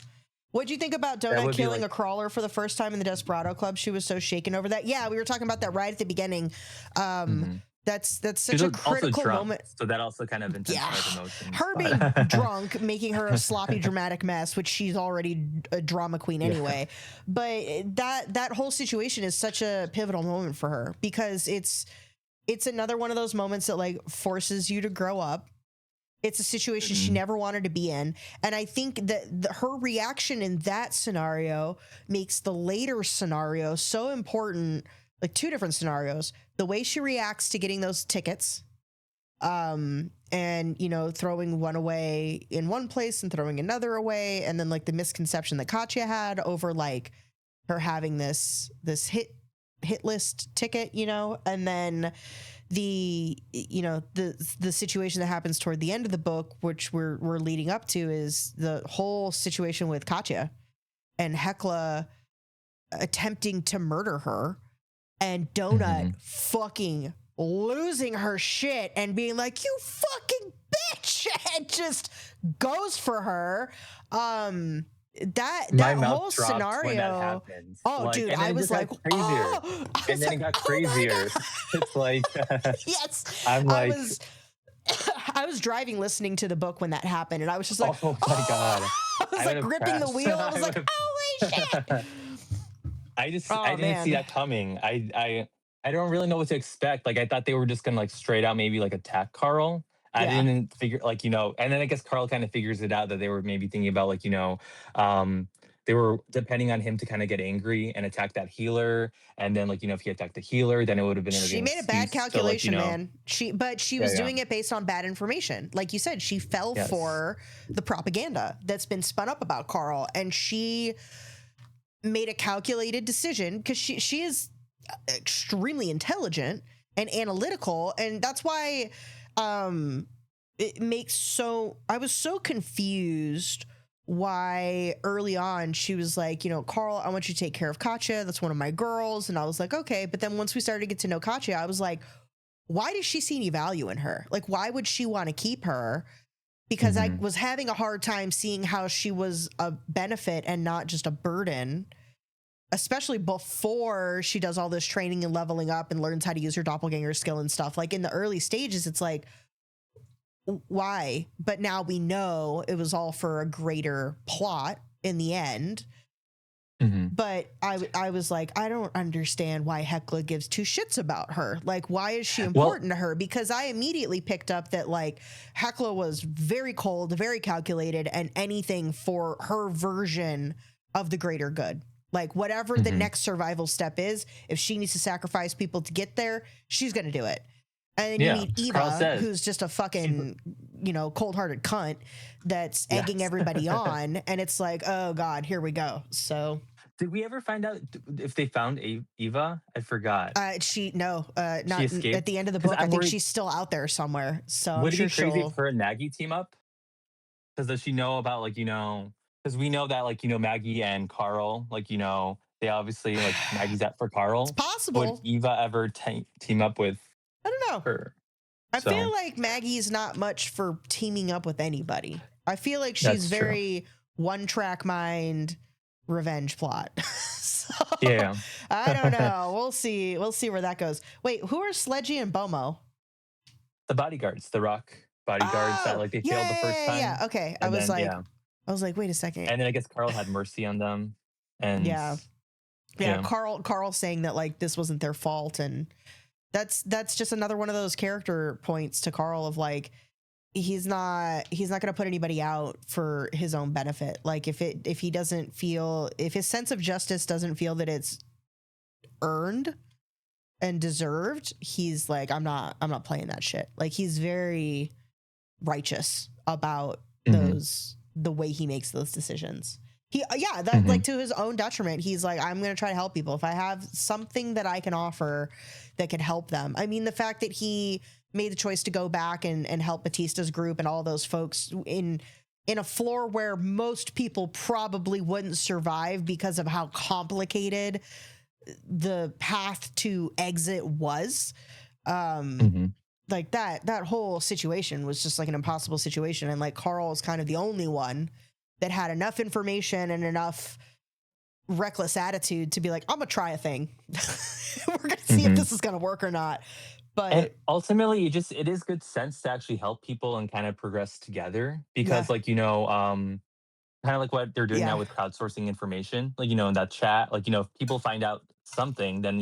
What'd you think about That Donut would be killing like- a crawler for the first time in the Desperado Club? She was so shaken over that. Yeah, we were talking about that right at the beginning. That's such She's a also critical drunk, moment. so that also kind of intensifies emotions. Her being drunk, making her a sloppy, dramatic mess, which she's already a drama queen anyway. But that whole situation is such a pivotal moment for her because it's another one of those moments that like forces you to grow up. It's a situation she never wanted to be in. And I think that her reaction in that scenario makes the later scenario so important, like two different scenarios. The way she reacts to getting those tickets, and, throwing one away in one place and throwing another away. And then like the misconception that Katya had over like her having this hit list ticket, and then the situation that happens toward the end of the book, which we're leading up to, is the whole situation with Katya and Hekla attempting to murder her and Donut fucking losing her shit and being like, you fucking bitch, and just goes for her. That whole scenario. Dude, I was like, crazier. And then it got crazier. It's like, yes, I'm like, I was driving listening to the book when that happened, and I was just like, oh my God. I was like gripping the wheel. I was like, holy shit. I didn't see that coming. I don't really know what to expect. Like I thought they were just gonna like straight out maybe like attack Carl. I didn't figure and then I guess Carl kind of figures it out that they were maybe thinking about they were depending on him to kind of get angry and attack that healer. And then if he attacked the healer, then it would have been she made a bad calculation, man. She was doing it based on bad information. Like you said, she fell for the propaganda that's been spun up about Carl, and she made a calculated decision because she is extremely intelligent and analytical, and that's why it makes I was so confused why early on she was like, Carl, I want you to take care of Katya. That's one of my girls. And I was like, okay. But then once we started to get to know Katya, I was like, why does she see any value in her? Like, why would she want to keep her? Because I was having a hard time seeing how she was a benefit and not just a burden, especially before she does all this training and leveling up and learns how to use her doppelganger skill and stuff. Like in the early stages, it's like, why? But now we know it was all for a greater plot in the end. But I was like, I don't understand why Hekla gives two shits about her. Like, why is she important to her? Because I immediately picked up that like Hekla was very cold, very calculated, and anything for her version of the greater good. Like whatever the next survival step is, if she needs to sacrifice people to get there, she's going to do it. And then you meet Eva, who's just a fucking, cold-hearted cunt that's egging everybody on. And it's like, oh, God, here we go. So. Did we ever find out if they found Eva? I forgot. Not she at the end of the book. I think she's still out there somewhere. So would it be crazy if her and Maggie team up? Because does she know about, because we know that, Maggie and Carl, they obviously, Maggie's out for Carl. It's possible. Would Eva ever team up with I don't know. her? I feel like Maggie's not much for teaming up with anybody. I feel like she's very one-track mind, revenge plot. So, I don't know. We'll see. We'll see where that goes. Wait, who are Sledgy and Bomo? The bodyguards, the rock bodyguards that they failed the first time. Yeah. Okay. I was like, wait a second. And then I guess Carl had mercy on them. And Carl saying that this wasn't their fault, and that's just another one of those character points to Carl of he's not going to put anybody out for his own benefit. Like if his sense of justice doesn't feel that it's earned and deserved, he's like, I'm not playing that shit. Like he's very righteous about the way he makes those decisions. Like to his own detriment, he's like, I'm going to try to help people. If I have something that I can offer that can help them. I mean, the fact that he made the choice to go back and help Batista's group and all those folks in a floor where most people probably wouldn't survive because of how complicated the path to exit was. Like that whole situation was just like an impossible situation. And like Carl is kind of the only one that had enough information and enough reckless attitude to be like, I'm gonna try a thing. We're gonna see if this is gonna work or not. But and ultimately, it is good sense to actually help people and kind of progress together because, like, kind of like what they're doing now with crowdsourcing information, like, in that chat, like, if people find out something, then,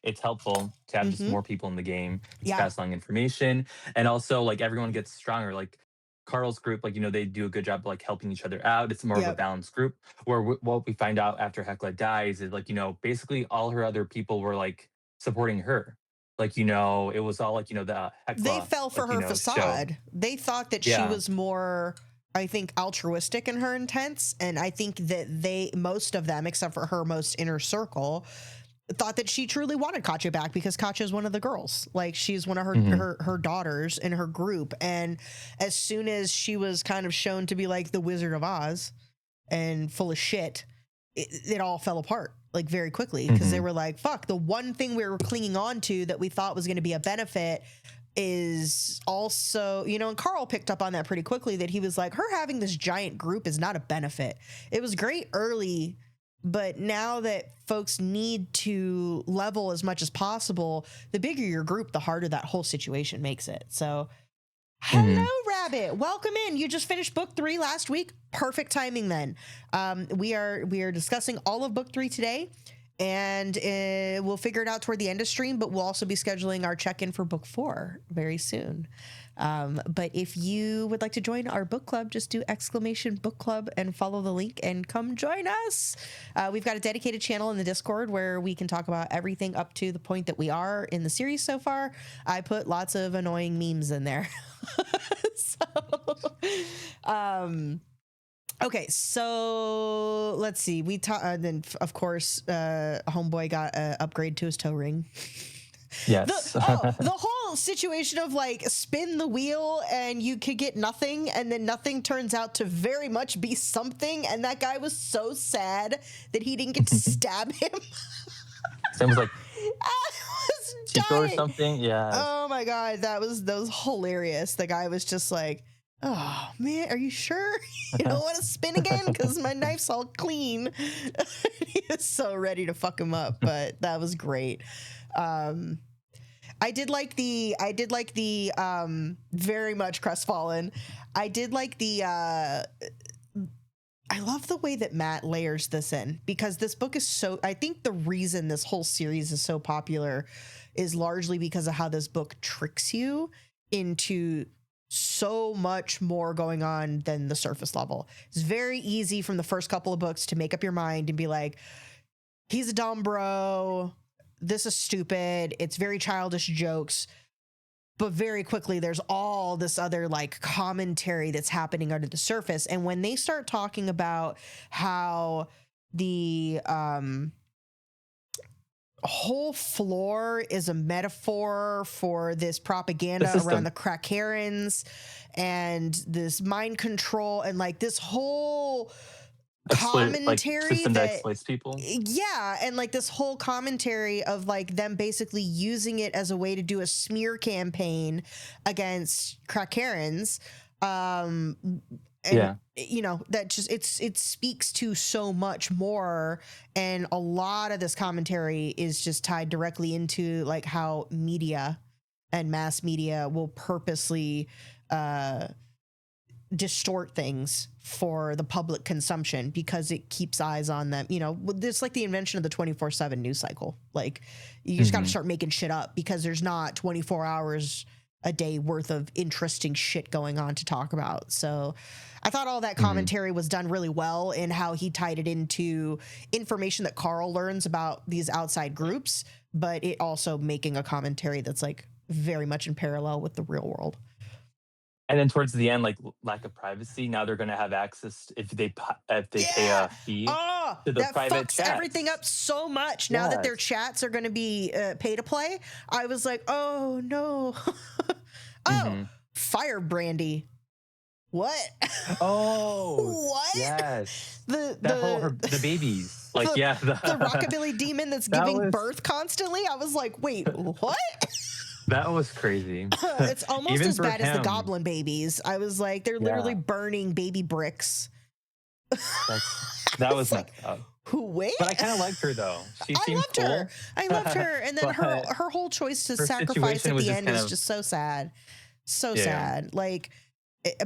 it's helpful to have just more people in the game to pass along information. And also, like, everyone gets stronger. Like, Carl's group, like, they do a good job of, like, helping each other out. It's more of a balanced group where what we find out after Hecla dies is, like, basically all her other people were, like, supporting her. Like, it was all like, the Hecla. They fell for like, her facade. Show. They thought that she was more, I think, altruistic in her intents. And I think that most of them, except for her most inner circle, thought that she truly wanted Katya back because Katya is one of the girls. Like, she's one of her daughters in her group. And as soon as she was kind of shown to be like the Wizard of Oz and full of shit, it all fell apart like very quickly because they were like, fuck, the one thing we were clinging on to that we thought was going to be a benefit is also, and Carl picked up on that pretty quickly, that he was like, her having this giant group is not a benefit. It was great early, but now that folks need to level as much as possible, the bigger your group, the harder that whole situation makes it. So hello, Rabbit. Welcome in. You just finished book 3 last week. Perfect timing then. We are discussing all of book 3 today, and we'll figure it out toward the end of stream, but we'll also be scheduling our check-in for book 4 very soon. But if you would like to join our book club, just do !book club and follow the link and come join us. We've got a dedicated channel in the Discord where we can talk about everything up to the point that we are in the series so far. I put lots of annoying memes in there. Okay, so let's see. Then of course, Homeboy got an upgrade to his toe ring. Yes. The whole situation of like spin the wheel and you could get nothing, and then nothing turns out to very much be something, and that guy was so sad that he didn't get to stab him. Sam was like, I was Chico or dying. something. Yeah. Oh my god, that was hilarious. The guy was just like, oh man, are you sure you don't want to spin again? Because my knife's all clean. He was so ready to fuck him up, but that was great. I did like the very much crestfallen. I did like I love the way that Matt layers this in, because this book is I think the reason this whole series is so popular is largely because of how this book tricks you into so much more going on than the surface level. It's very easy from the first couple of books to make up your mind and be like, he's a dumb bro. This is stupid. It's very childish jokes. But very quickly, there's all this other like commentary that's happening under the surface. And when they start talking about how the whole floor is a metaphor for this propaganda around the crack herons and this mind control and like this whole commentary system that exploits people. Yeah, and like this whole commentary of like them basically using it as a way to do a smear campaign against crack herons. And, you know, that just it speaks to so much more, and a lot of this commentary is just tied directly into like how media and mass media will purposely distort things for the public consumption because it keeps eyes on them. You know, it's like the invention of the 24/7 news cycle. Like you just got to start making shit up because there's not 24 hours a day worth of interesting shit going on to talk about. So I thought all that commentary was done really well in how he tied it into information that Carl learns about these outside groups, but it also making a commentary that's like very much in parallel with the real world. And then towards the end, like lack of privacy. Now they're going to have access if they pay a fee to the that private fucks chats. everything up so much. Now that their chats are going to be pay to play, I was like, oh no. Fire Brandy. What? Oh, what? Yes. The babies. Like, the, yeah. the rockabilly demon that's giving birth constantly. I was like, wait, what? That was crazy. It's almost Even as for bad as the him. goblin babies. I was like, they're literally burning baby bricks. That was messed up. Wait, but I kind of liked her though. She seemed loved cool. her. I loved her, and then her whole choice to sacrifice at the end was just so sad, sad. Like,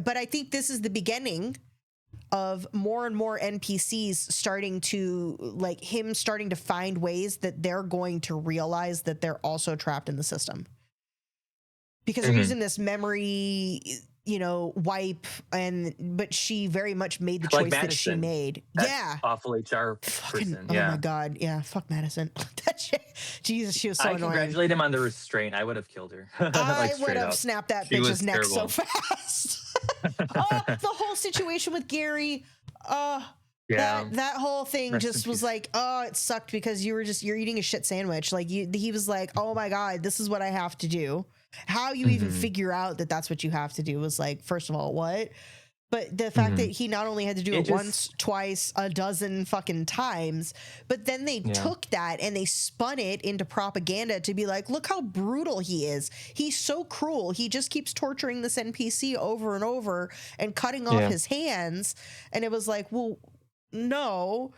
but I think this is the beginning of more and more NPCs starting to like him starting to find ways that they're going to realize that they're also trapped in the system because they're using this memory, wipe, but she very much made the choice that she made. That awful HR person. Oh my God. Yeah. Fuck Madison. That shit, Jesus, she was so annoying. I congratulate him on the restraint. I would have killed her. I would have snapped that bitch's neck so fast. The whole situation with Gary. That whole thing just was like, it sucked because you're eating a shit sandwich. Like he was like, oh my God, this is what I have to do. How you even figure out that that's what you have to do was like, first of all, what? But the fact that he not only had to do it once, twice, a dozen fucking times, but then they took that and they spun it into propaganda to be like, look how brutal he is. He's so cruel. He just keeps torturing this NPC over and over and cutting off his hands. And it was like, well, no,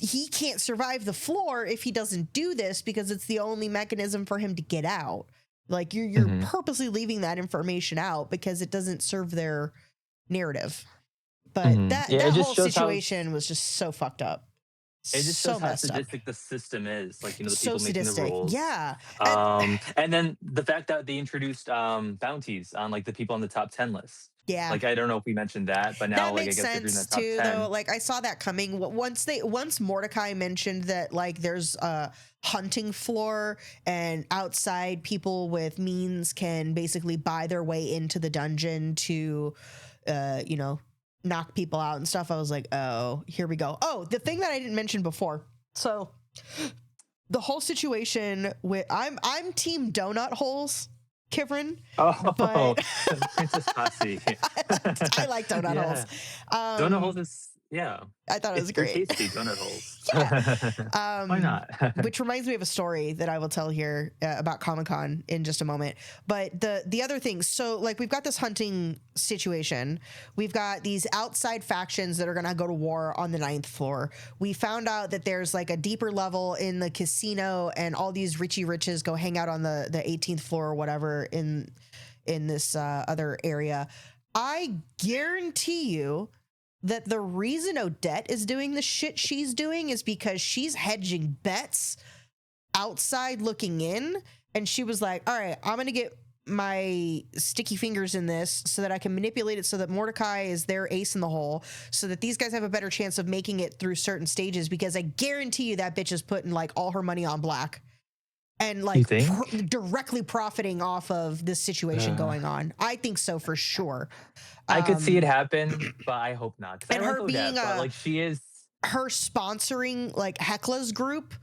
he can't survive the floor if he doesn't do this because it's the only mechanism for him to get out. Like you're purposely leaving that information out because it doesn't serve their narrative. But that whole situation was just so fucked up. It just shows how sadistic the system is. Like, the people making the rules. Yeah. And then the fact that they introduced bounties on like the people on the top 10 list. Yeah. Like, I don't know if we mentioned that, but now that like makes I guess sense they're doing the top 10. though. Like I saw that coming. Once Mordecai mentioned that like there's a hunting floor and outside people with means can basically buy their way into the dungeon to knock people out and stuff. I was like, oh, here we go. Oh, the thing that I didn't mention before. So the whole situation with I'm team donut holes. Kivrin. But Princess Posse. I like donut holes. Donut holes is I thought it was great. Tasty donut holes. Why not? Which reminds me of a story that I will tell here about Comic-Con in just a moment. But the other thing, so like we've got this hunting situation. We've got these outside factions that are going to go to war on the 9th floor. We found out that there's like a deeper level in the casino and all these Richie Riches go hang out on the 18th floor or whatever in this other area. I guarantee you that the reason Odette is doing the shit she's doing is because she's hedging bets outside looking in. And she was like, all right, I'm going to get my sticky fingers in this so that I can manipulate it so that Mordecai is their ace in the hole so that these guys have a better chance of making it through certain stages because I guarantee you that bitch is putting like all her money on black and like directly profiting off of this situation going on. I think so for sure. I could see it happen, but I hope not. And her being like she is her sponsoring like Hecla's group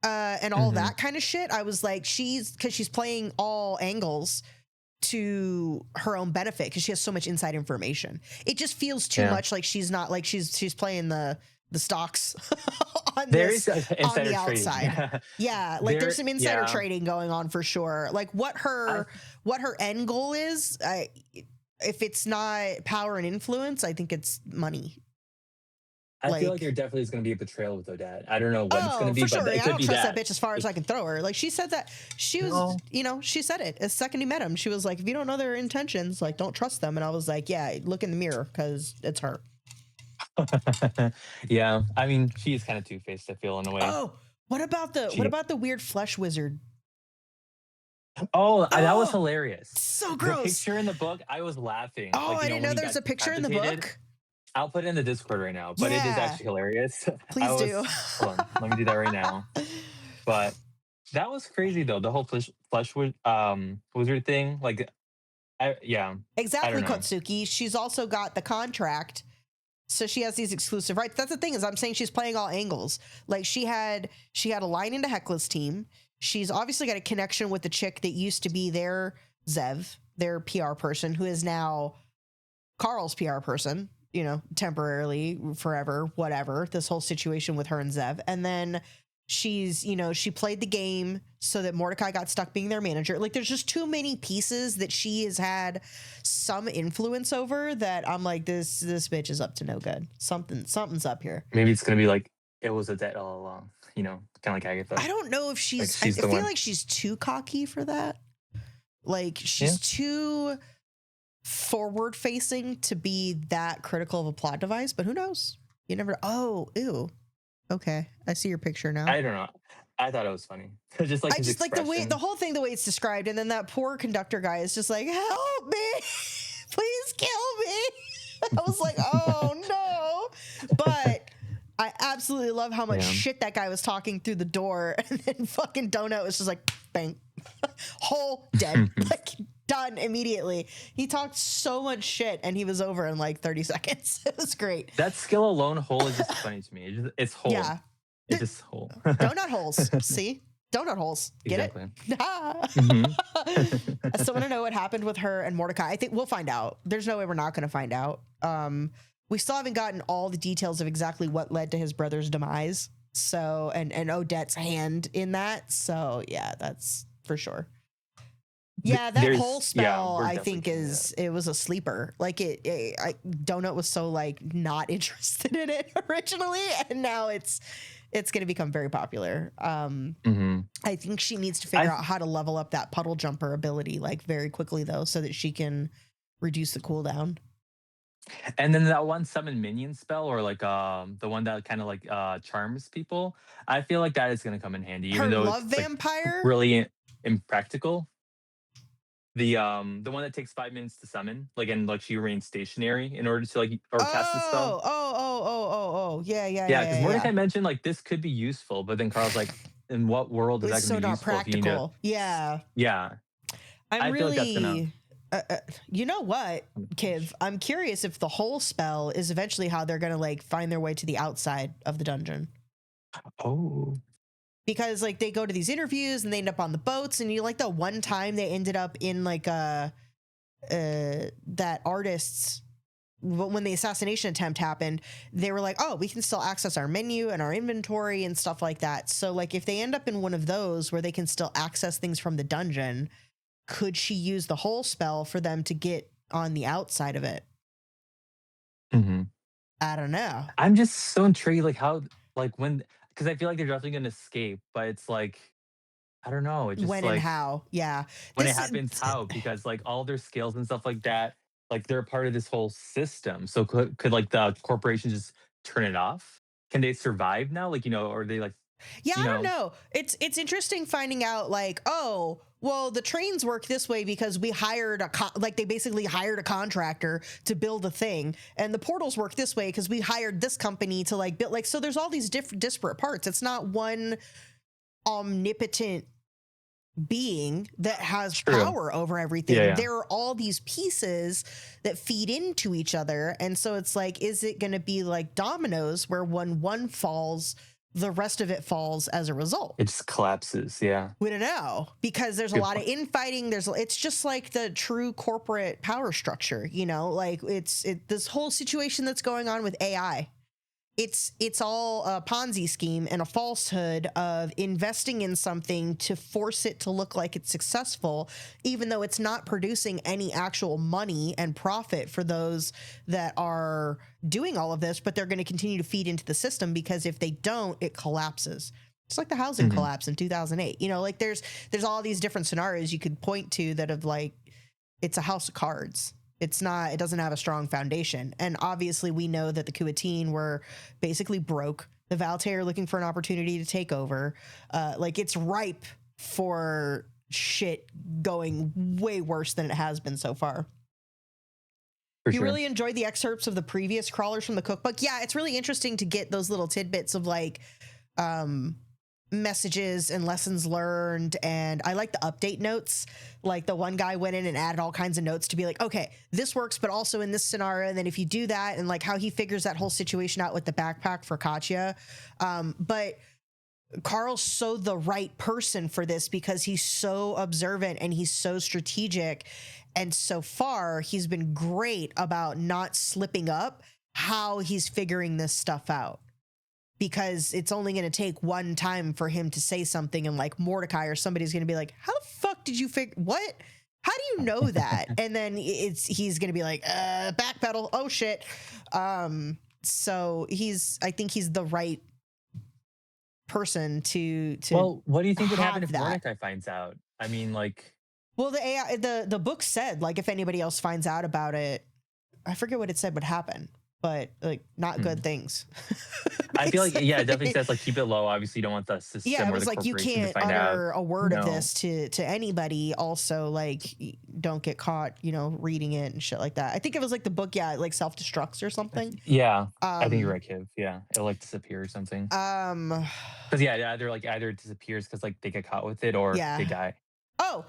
and all that kind of shit. I was like, because she's playing all angles to her own benefit because she has so much inside information. It just feels too much like she's not like she's playing the stocks on the outside. Yeah, like there's some insider trading going on for sure. Like what her end goal is, if it's not power and influence, I think it's money. I feel like there definitely is going to be a betrayal with Odette. I don't know what it's going to be, for sure. but it I could don't be trust that bitch as far as I can throw her. Like she said that she was, she said it the second he met him. She was like, if you don't know their intentions, like don't trust them. And I was like, yeah, look in the mirror because it's her. Yeah, I mean, she is kind of two-faced. I feel in a way. Oh, what about the weird flesh wizard? Oh, that was Oh, hilarious. so The gross. picture in the book, I was laughing. Oh, Like, I didn't when know he there was got a picture in the decapitated. book. I'll put it in the Discord right now, but it is Yeah, actually hilarious. I please do. was hold on, let me do that right now. But that was crazy though. The whole wizard thing. Like, yeah, I don't Exactly, know. Kotsuki. She's also got the contract. So she has these exclusive rights. That's the thing, is I'm saying she's playing all angles. Like she had a line into Hekla's team. She's obviously got a connection with the chick that used to be their Zev, their PR person, who is now Carl's PR person, temporarily, forever, whatever, this whole situation with her and Zev. And then she's, she played the game so that Mordecai got stuck being their manager. Like there's just too many pieces that she has had some influence over that I'm like, this bitch is up to no good. Something's up here. Maybe it's gonna be like it was a debt all along. Kind of like Agatha. I don't know if Like I she's the feel one. like she's too cocky for that. Like she's too forward facing to be that critical of a plot device, but who knows? You never. Oh, ew. Okay, I see your picture now. I don't know. I thought it was funny. Just like I his just like the way, expression. the whole thing, the way it's described, and then that poor conductor guy is just like, "Help me, please kill me." I was like, "Oh no!" But I absolutely love how much shit that guy was talking through the door, and then fucking Donut was just like, bang, whole dead, like done immediately. He talked so much shit, and he was over in like 30 seconds. It was great. That skill alone, whole, is just funny to me. It's whole. Yeah. It's just whole. Donut holes. See? Donut holes. Get exactly. it? I still want to know what happened with her and Mordecai. I think we'll find out. There's no way we're not going to find out. We still haven't gotten all the details of exactly what led to his brother's demise. So, and Odette's hand in that. So, yeah, that's for sure. Yeah, that whole spell, I think it was a sleeper. Like Donut was so like not interested in it originally, and now it's going to become very popular. I think she needs to figure out how to level up that puddle jumper ability like very quickly though, so that she can reduce the cooldown. And then that one summon minion spell, or like the one that kind of like charms people. I feel like that is going to come in handy, even though love it's vampire, like, really impractical. The one that takes 5 minutes to summon, like, and like she remains stationary in order to like cast the spell. Yeah. Because Mordecai mentioned like this could be useful, but then Carl's like, in what world is that going to be useful? Practical. If you need yeah. I feel like that's gonna. You know what, Kiv? I'm curious if the whole spell is eventually how they're gonna like find their way to the outside of the dungeon. Oh. Because like they go to these interviews and they end up on the boats, and like the one time they ended up in like that artist's, when the assassination attempt happened, they were like, oh, we can still access our menu and our inventory and stuff like that. So like if they end up in one of those where they can still access things from the dungeon, could she use the whole spell for them to get on the outside of it? I don't know. I'm just so intrigued, like how, like when, because I feel like they're definitely going to escape, but it's like, I don't know. It's just when like, and how. Yeah. When it happens, how? Because like all their skills and stuff like that, like they're part of this whole system. So could like the corporation just turn it off? Can they survive now? Like, or are they like, yeah, I don't know. It's interesting finding out like, oh, well, the trains work this way because we hired they basically hired a contractor to build a thing, and the portals work this way because we hired this company to like build, like, so there's all these different disparate parts. It's not one omnipotent being that has power over everything. There are all these pieces that feed into each other, and so it's like, is it going to be like dominoes where when one falls, the rest of it falls as a result? It just collapses. Yeah, we don't know, because there's a lot of infighting. It's just like the true corporate power structure, like this whole situation that's going on with AI. It's all a Ponzi scheme and a falsehood of investing in something to force it to look like it's successful, even though it's not producing any actual money and profit for those that are doing all of this, but they're going to continue to feed into the system, because if they don't, it collapses. It's like the housing collapse in 2008. Like there's all these different scenarios you could point to that have like, it's a house of cards. It doesn't have a strong foundation. And obviously we know that the Kuatin were basically broke. The Valtair are looking for an opportunity to take over. Like it's ripe for shit going way worse than it has been so far. You really enjoyed the excerpts of the previous crawlers from the cookbook? Yeah, it's really interesting to get those little tidbits of like messages and lessons learned. And I like the update notes. Like the one guy went in and added all kinds of notes to be like, okay, this works, but also in this scenario. And then if you do that, and like how he figures that whole situation out with the backpack for Katya. But Carl's so the right person for this because he's so observant and he's so strategic. And so far, he's been great about not slipping up how he's figuring this stuff out. Because it's only going to take one time for him to say something, and like Mordecai or somebody's going to be like, how the fuck did you figure what? How do you know that? And then he's going to be like, backpedal. Oh shit. So I think he's the right person to Well, what do you think would happen if Mordecai finds out? I mean, like, well, the book said, like, if anybody else finds out about it, I forget what it said would happen, but like not good things. I feel like, yeah, it definitely says like keep it low. Obviously, you don't want the system. Yeah, it was or the like you corporation can't to find utter out. a word of this to anybody. Also, like, don't get caught, reading it and shit like that. I think it was like the book, yeah, like self destructs or something. Yeah, I think you're right, Kiv. Yeah, it'll like disappear or something. Because either it disappears because like they get caught with it, or they die. Oh,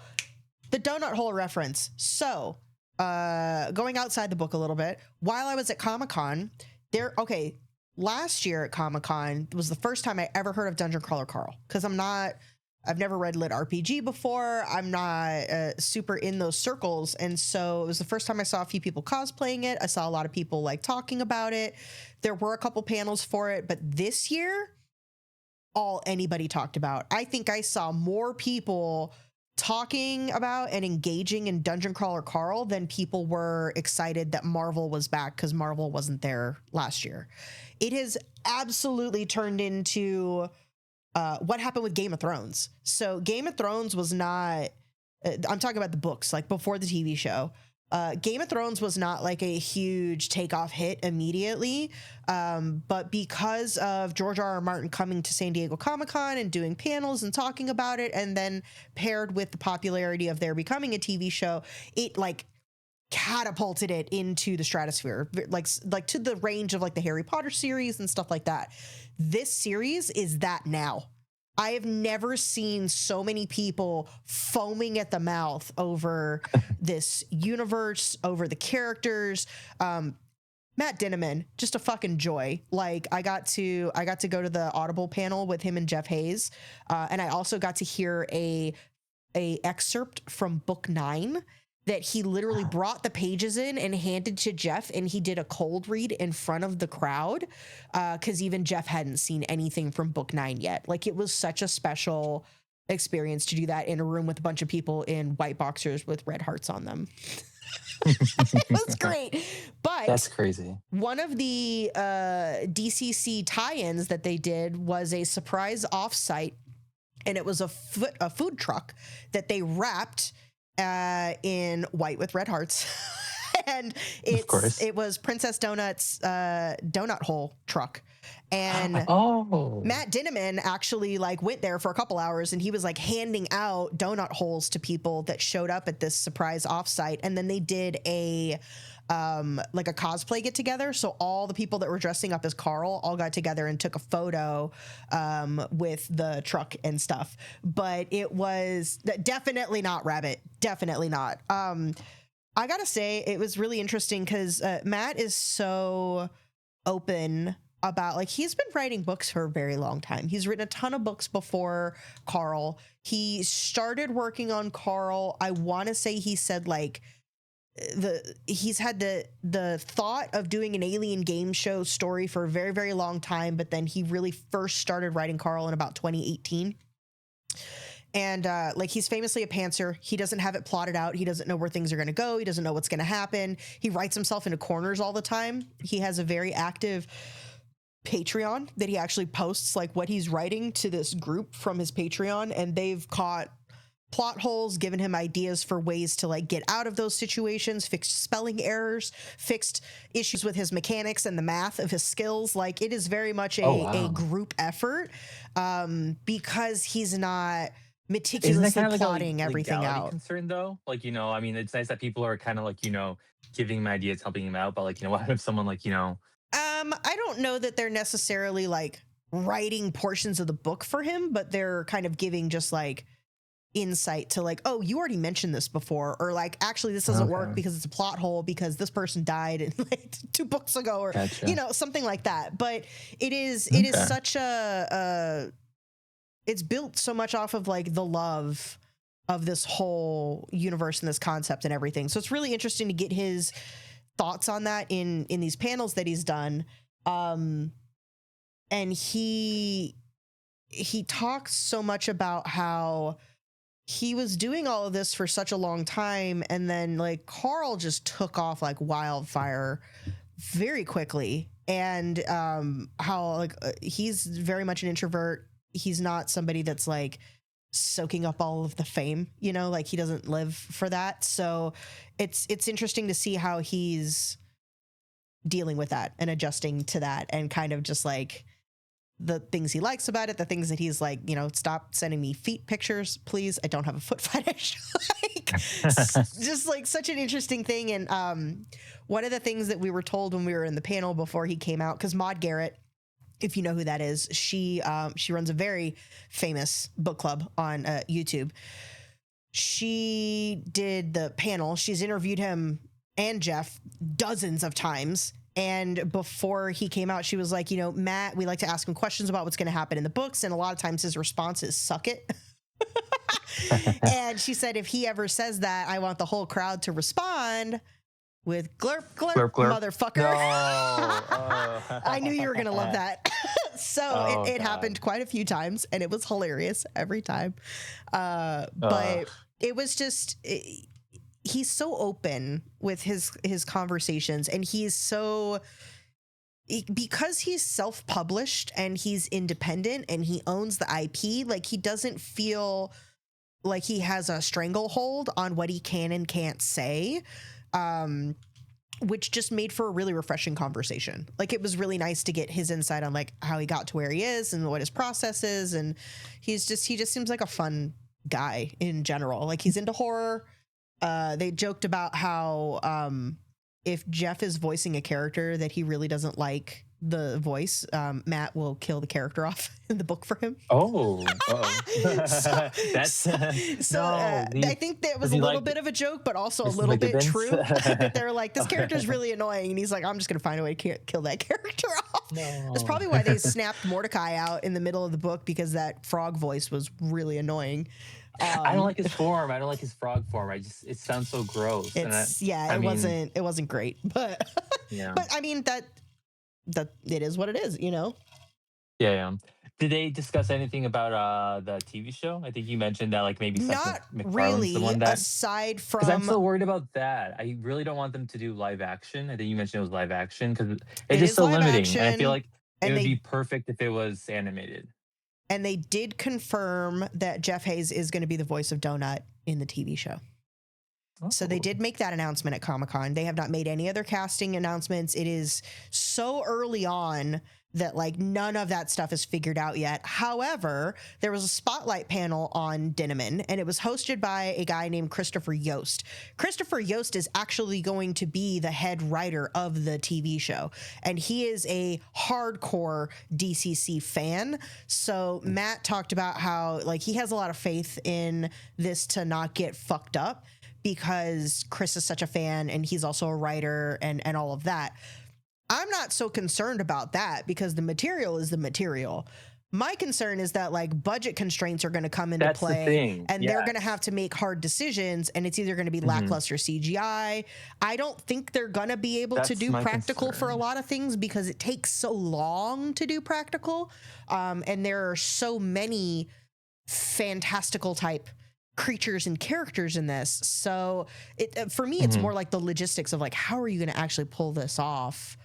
the donut hole reference. So, going outside the book a little bit, while I was at Comic-Con, last year at Comic-Con was the first time I ever heard of Dungen Crawler Carl, because I've never read lit RPG before. I'm not super in those circles. And so it was the first time I saw a few people cosplaying it. I saw a lot of people like talking about it. There were a couple panels for it, but this year, all anybody talked about. I think I saw more people talking about and engaging in Dungen Crawler Carl than people were excited that Marvel was back, because Marvel wasn't there last year. It has absolutely turned into what happened with Game of Thrones. So Game of Thrones was not, I'm talking about the books, like before the TV show. Game of Thrones was not like a huge takeoff hit immediately. But because of George R.R. Martin coming to San Diego Comic-Con and doing panels and talking about it, and then paired with the popularity of there becoming a TV show, it like catapulted it into the stratosphere, like to the range of like the Harry Potter series and stuff like that. This series is that now. I have never seen so many people foaming at the mouth over this universe, over the characters. Matt Dinniman, just a fucking joy. Like I got to go to the Audible panel with him and Jeff Hayes, and I also got to hear a excerpt from book 9 that he literally brought the pages in and handed to Jeff, and he did a cold read in front of the crowd, because even Jeff hadn't seen anything from book 9 yet. Like it was such a special experience to do that in a room with a bunch of people in white boxers with red hearts on them. It was great. But that's crazy. One of the DCC tie-ins that they did was a surprise offsite, and it was a food truck that they wrapped in white with red hearts. And it was Princess Donut's donut hole truck. And Matt Dinniman actually like went there for a couple hours, and he was like handing out donut holes to people that showed up at this surprise offsite. And then they did a cosplay get together. So all the people that were dressing up as Carl all got together and took a photo with the truck and stuff. But it was definitely not Rabbit. Definitely not. I gotta say, it was really interesting because Matt is so open about, like, he's been writing books for a very long time. He's written a ton of books before Carl. He started working on Carl. I want to say he said like he's had the thought of doing an alien game show story for a very, very long time, but then he really first started writing Carl in about 2018. And like he's famously a pantser. He doesn't have it plotted out. He doesn't know where things are going to go. He doesn't know what's going to happen. He writes himself into corners all the time. He has a very active Patreon that he actually posts like what he's writing to this group from his Patreon, and they've caught plot holes, given him ideas for ways to like get out of those situations, fixed spelling errors, fixed issues with his mechanics and the math of his skills. Like it is very much a group effort, because he's not Isn't that meticulously kind of like a plotting everything legality out. concern though? Like, I mean, it's nice that people are kind of like, giving him ideas, helping him out, but like, what if someone like, I don't know that they're necessarily like writing portions of the book for him, but they're kind of giving just like insight to like, oh, you already mentioned this before, or like, actually this doesn't work Okay. because it's a plot hole because this person died in like 2 books ago, or Gotcha. something like that. But it is Okay. such it's built so much off of like the love of this whole universe and this concept and everything. So it's really interesting to get his thoughts on that in these panels that he's done. And he talks so much about how he was doing all of this for such a long time, and then like Carl just took off like wildfire very quickly, and how like he's very much an introvert. He's not somebody that's like soaking up all of the fame, like he doesn't live for that. So it's interesting to see how he's dealing with that and adjusting to that, and kind of just like the things he likes about it, the things that he's like, stop sending me feet pictures, please. I don't have a foot fetish. Like, just like such an interesting thing. And one of the things that we were told when we were in the panel before he came out, because Maud Garrett, if you know who that is, she runs a very famous book club on YouTube. She did the panel. She's interviewed him and Jeff dozens of times. And before he came out, she was like, Matt, we like to ask him questions about what's going to happen in the books. And a lot of times his response is suck it. And she said, if he ever says that, I want the whole crowd to respond with glurp, glurp, Glurp, glurp. motherfucker. No. I knew you were going to love that. So it God. happened quite a few times, and it was hilarious every time. But it was just... he's so open with his conversations, and because he's self-published and he's independent and he owns the IP, like he doesn't feel like he has a stranglehold on what he can and can't say, which just made for a really refreshing conversation. Like it was really nice to get his insight on like how he got to where he is and what his process is, and he just seems like a fun guy in general. Like he's into horror. They joked about how if Jeff is voicing a character that he really doesn't like the voice, Matt will kill the character off in the book for him. Oh, So I think that was a little bit of a joke, but also a little bit true. They're like, this character is really annoying, and he's like, I'm just gonna find a way to kill that character off. No. That's probably why they snapped Mordecai out in the middle of the book, because that frog voice was really annoying. I don't like his form. I don't like his frog form. It sounds so gross. It wasn't great, but yeah. But I mean that it is what it is, Yeah. Did they discuss anything about the TV show? I think you mentioned that like maybe not McFarlane's really. the one that, aside from, because I'm so worried about that. I really don't want them to do live action. I think you mentioned it was live action because it's just so limiting. Action, and I feel like it would be perfect if it was animated. And they did confirm that Jeff Hayes is going to be the voice of Donut in the TV show. Oh. So they did make that announcement at Comic-Con. They have not made any other casting announcements. It is so early on that like none of that stuff is figured out yet. However, there was a spotlight panel on Dinneman, and it was hosted by a guy named Christopher Yost. Christopher Yost is actually going to be the head writer of the TV show, and he is a hardcore DCC fan. So Matt talked about how like he has a lot of faith in this to not get fucked up, because Chris is such a fan and he's also a writer and all of that. I'm not so concerned about that, because the material is the material. My concern is that like budget constraints are going to come into play, and they're going to have to make hard decisions, and it's either going to be lackluster CGI. I don't think they're going to be able to do practical for a lot of things, because it takes so long to do practical. And there are so many fantastical type creatures and characters in this. So for me, it's more like the logistics of like, how are you going to actually pull this off?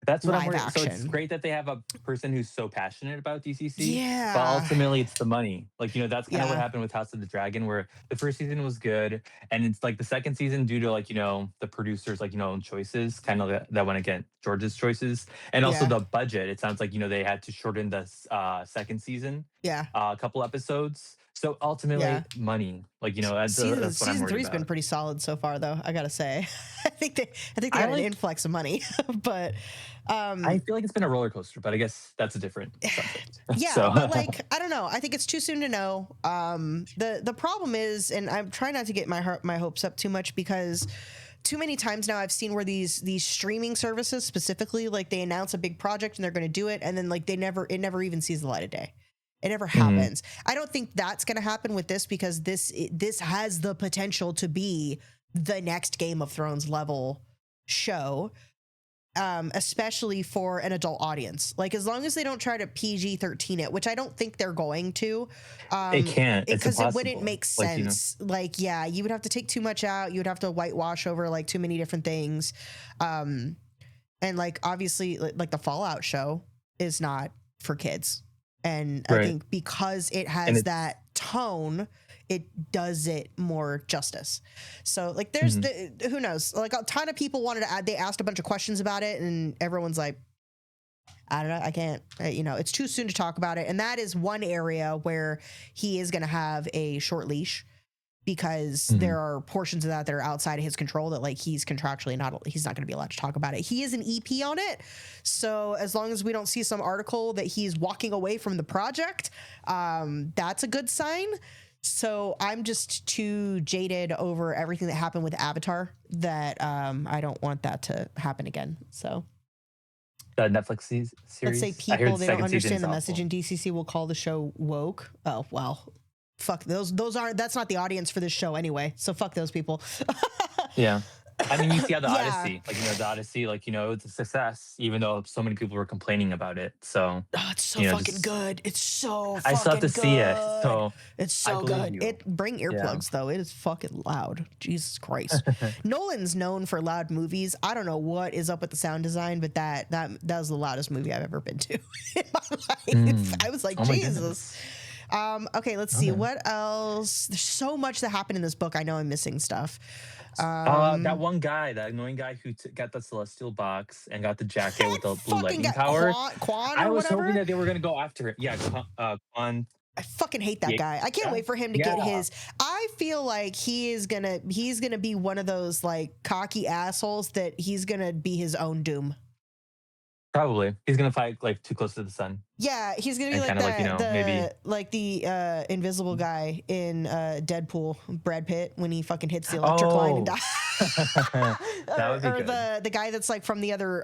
That's what I'm worried. So it's great that they have a person who's so passionate about DCC. Yeah. But ultimately, it's the money. Like, that's kind of what happened with House of the Dragon, where the first season was good. And it's like the second season, due to like, the producers, like, own choices, kind of that went against George's choices. And also the budget. It sounds like, they had to shorten the second season. Yeah. A couple episodes. So ultimately, money. Like, that's what I'm season worried 3's about. been pretty solid so far, though. I gotta say, I think they got an influx of money, but I feel like it's been a roller coaster. But I guess that's a different subject. yeah. So. But like, I don't know. I think it's too soon to know. The problem is, and I'm trying not to get my hopes up too much, because too many times now I've seen where these streaming services specifically, like, they announce a big project and they're going to do it, and then like it never even sees the light of day. It never happens. I don't think that's going to happen with this, because this has the potential to be the next Game of Thrones level show, especially for an adult audience. Like, as long as they don't try to PG-13 it, which I don't think they're going to. It can't. It's because impossible. it wouldn't make sense. Like, yeah, you would have to take too much out. You would have to whitewash over like too many different things. And like, obviously, like the Fallout show is not for kids. And I think because it has that tone, it does it more justice. So like, there's who knows, like a ton of people wanted to they asked a bunch of questions about it, and everyone's like, I don't know, I can't, it's too soon to talk about it. And that is one area where he is going to have a short leash, because there are portions of that are outside of his control, that like he's contractually he's not going to be allowed to talk about it. He is an EP on it. So as long as we don't see some article that he's walking away from the project, that's a good sign. So I'm just too jaded over everything that happened with Avatar that I don't want that to happen again. So the Netflix series. Let's say people, they don't understand the message in DCC will call the show woke. Oh, well. Fuck that's not the audience for this show anyway. So fuck those people. Yeah. I mean, you see how the Odyssey, the Odyssey, it's a success, even though so many people were complaining about it. So it's so fucking good. It's so fucking good. I still have to see it. So it's so good. Bring earplugs though. It is fucking loud. Jesus Christ. Nolan's known for loud movies. I don't know what is up with the sound design, but that was the loudest movie I've ever been to in my life. I was like, Jesus. Okay, let's see. What else? There's so much that happened in this book. I know I'm missing stuff. That one guy, that annoying guy who got the celestial box and got the jacket with the blue lightning power. Quan, I was hoping that they were going to go after it. Yeah, Quan. I fucking hate that guy. I can't wait for him to get his. I feel like he's gonna be one of those like cocky assholes that he's gonna be his own doom. Probably. He's going to fight like too close to the sun. Yeah, he's going to be like that, maybe like the invisible guy in Deadpool, Brad Pitt, when he fucking hits the electric line and dies. That would be or good. the guy that's like from the other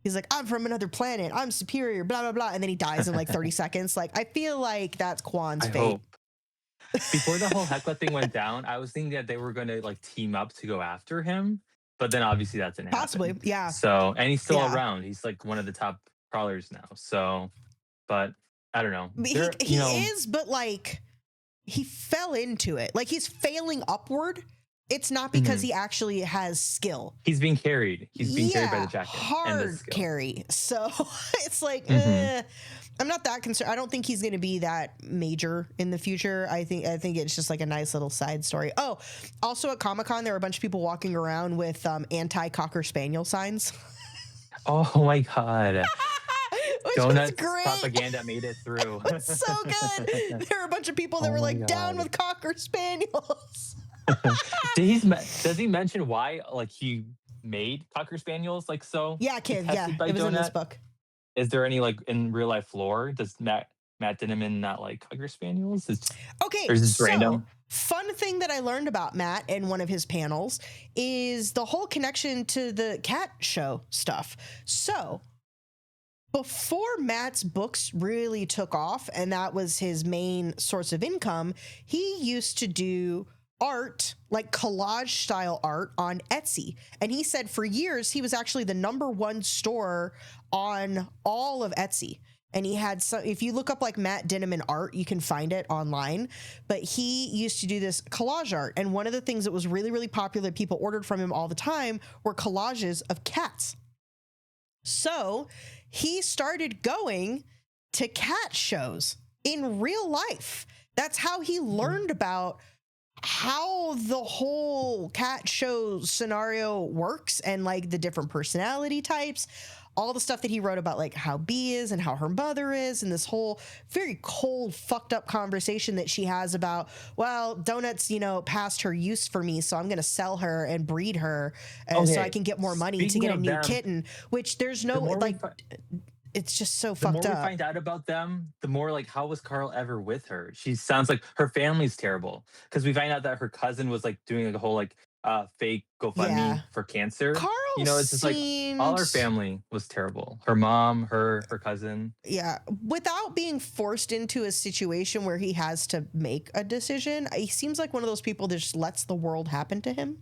he's like, I'm from another planet, I'm superior, blah blah blah, and then he dies in like 30 seconds. Like, I feel like that's Quan's fate. Hope. Before the whole Hecla thing went down, I was thinking that they were going to like team up to go after him. But then obviously that didn't happen. Yeah. So, and he's still around. He's like one of the top crawlers now. So, but I don't know. He is, but like he fell into it. Like, he's failing upward. It's not because he actually has skill. He's being carried. He's being carried by the jacket. Hard carry. So it's like, I'm not that concerned. I don't think he's going to be that major in the future. I think it's just like a nice little side story. Oh, also at Comic-Con, there were a bunch of people walking around with anti-Cocker Spaniel signs. Oh my God. Donuts propaganda made it through. It's so good. There were a bunch of people that were like, down with Cocker Spaniels. Does he mention why like he made Cocker Spaniels like so? Yeah, kid. Yeah, it was in this book. Is there any like in real life lore? Does Matt Dinniman not like Cocker Spaniels? Okay, or is this random? Fun thing that I learned about Matt in one of his panels is the whole connection to the cat show stuff. So before Matt's books really took off, and that was his main source of income, he used to do art, like collage style art on Etsy. And he said for years he was actually the #1 store on all of Etsy. And he had some, if you look up like Matt Dinniman art, you can find it online. But he used to do this collage art. And one of the things that was really, really popular that people ordered from him all the time were collages of cats. So he started going to cat shows in real life. That's how he learned about how the whole cat show scenario works and like the different personality types, all the stuff that he wrote about like how B is and how her mother is, and this whole very cold, fucked up conversation that she has about, well, Donut's, past her use for me, so I'm going to sell her and breed her so I can get more money to get a new kitten, which there's no, like, it's just so fucked up. The more we find out about them, the more like, how was Carl ever with her? She sounds like her family's terrible, because we find out that her cousin was like doing like a whole like fake GoFundMe for cancer. Carl, it's just like all her family was terrible. Her mom, her cousin. Yeah, without being forced into a situation where he has to make a decision, he seems like one of those people that just lets the world happen to him.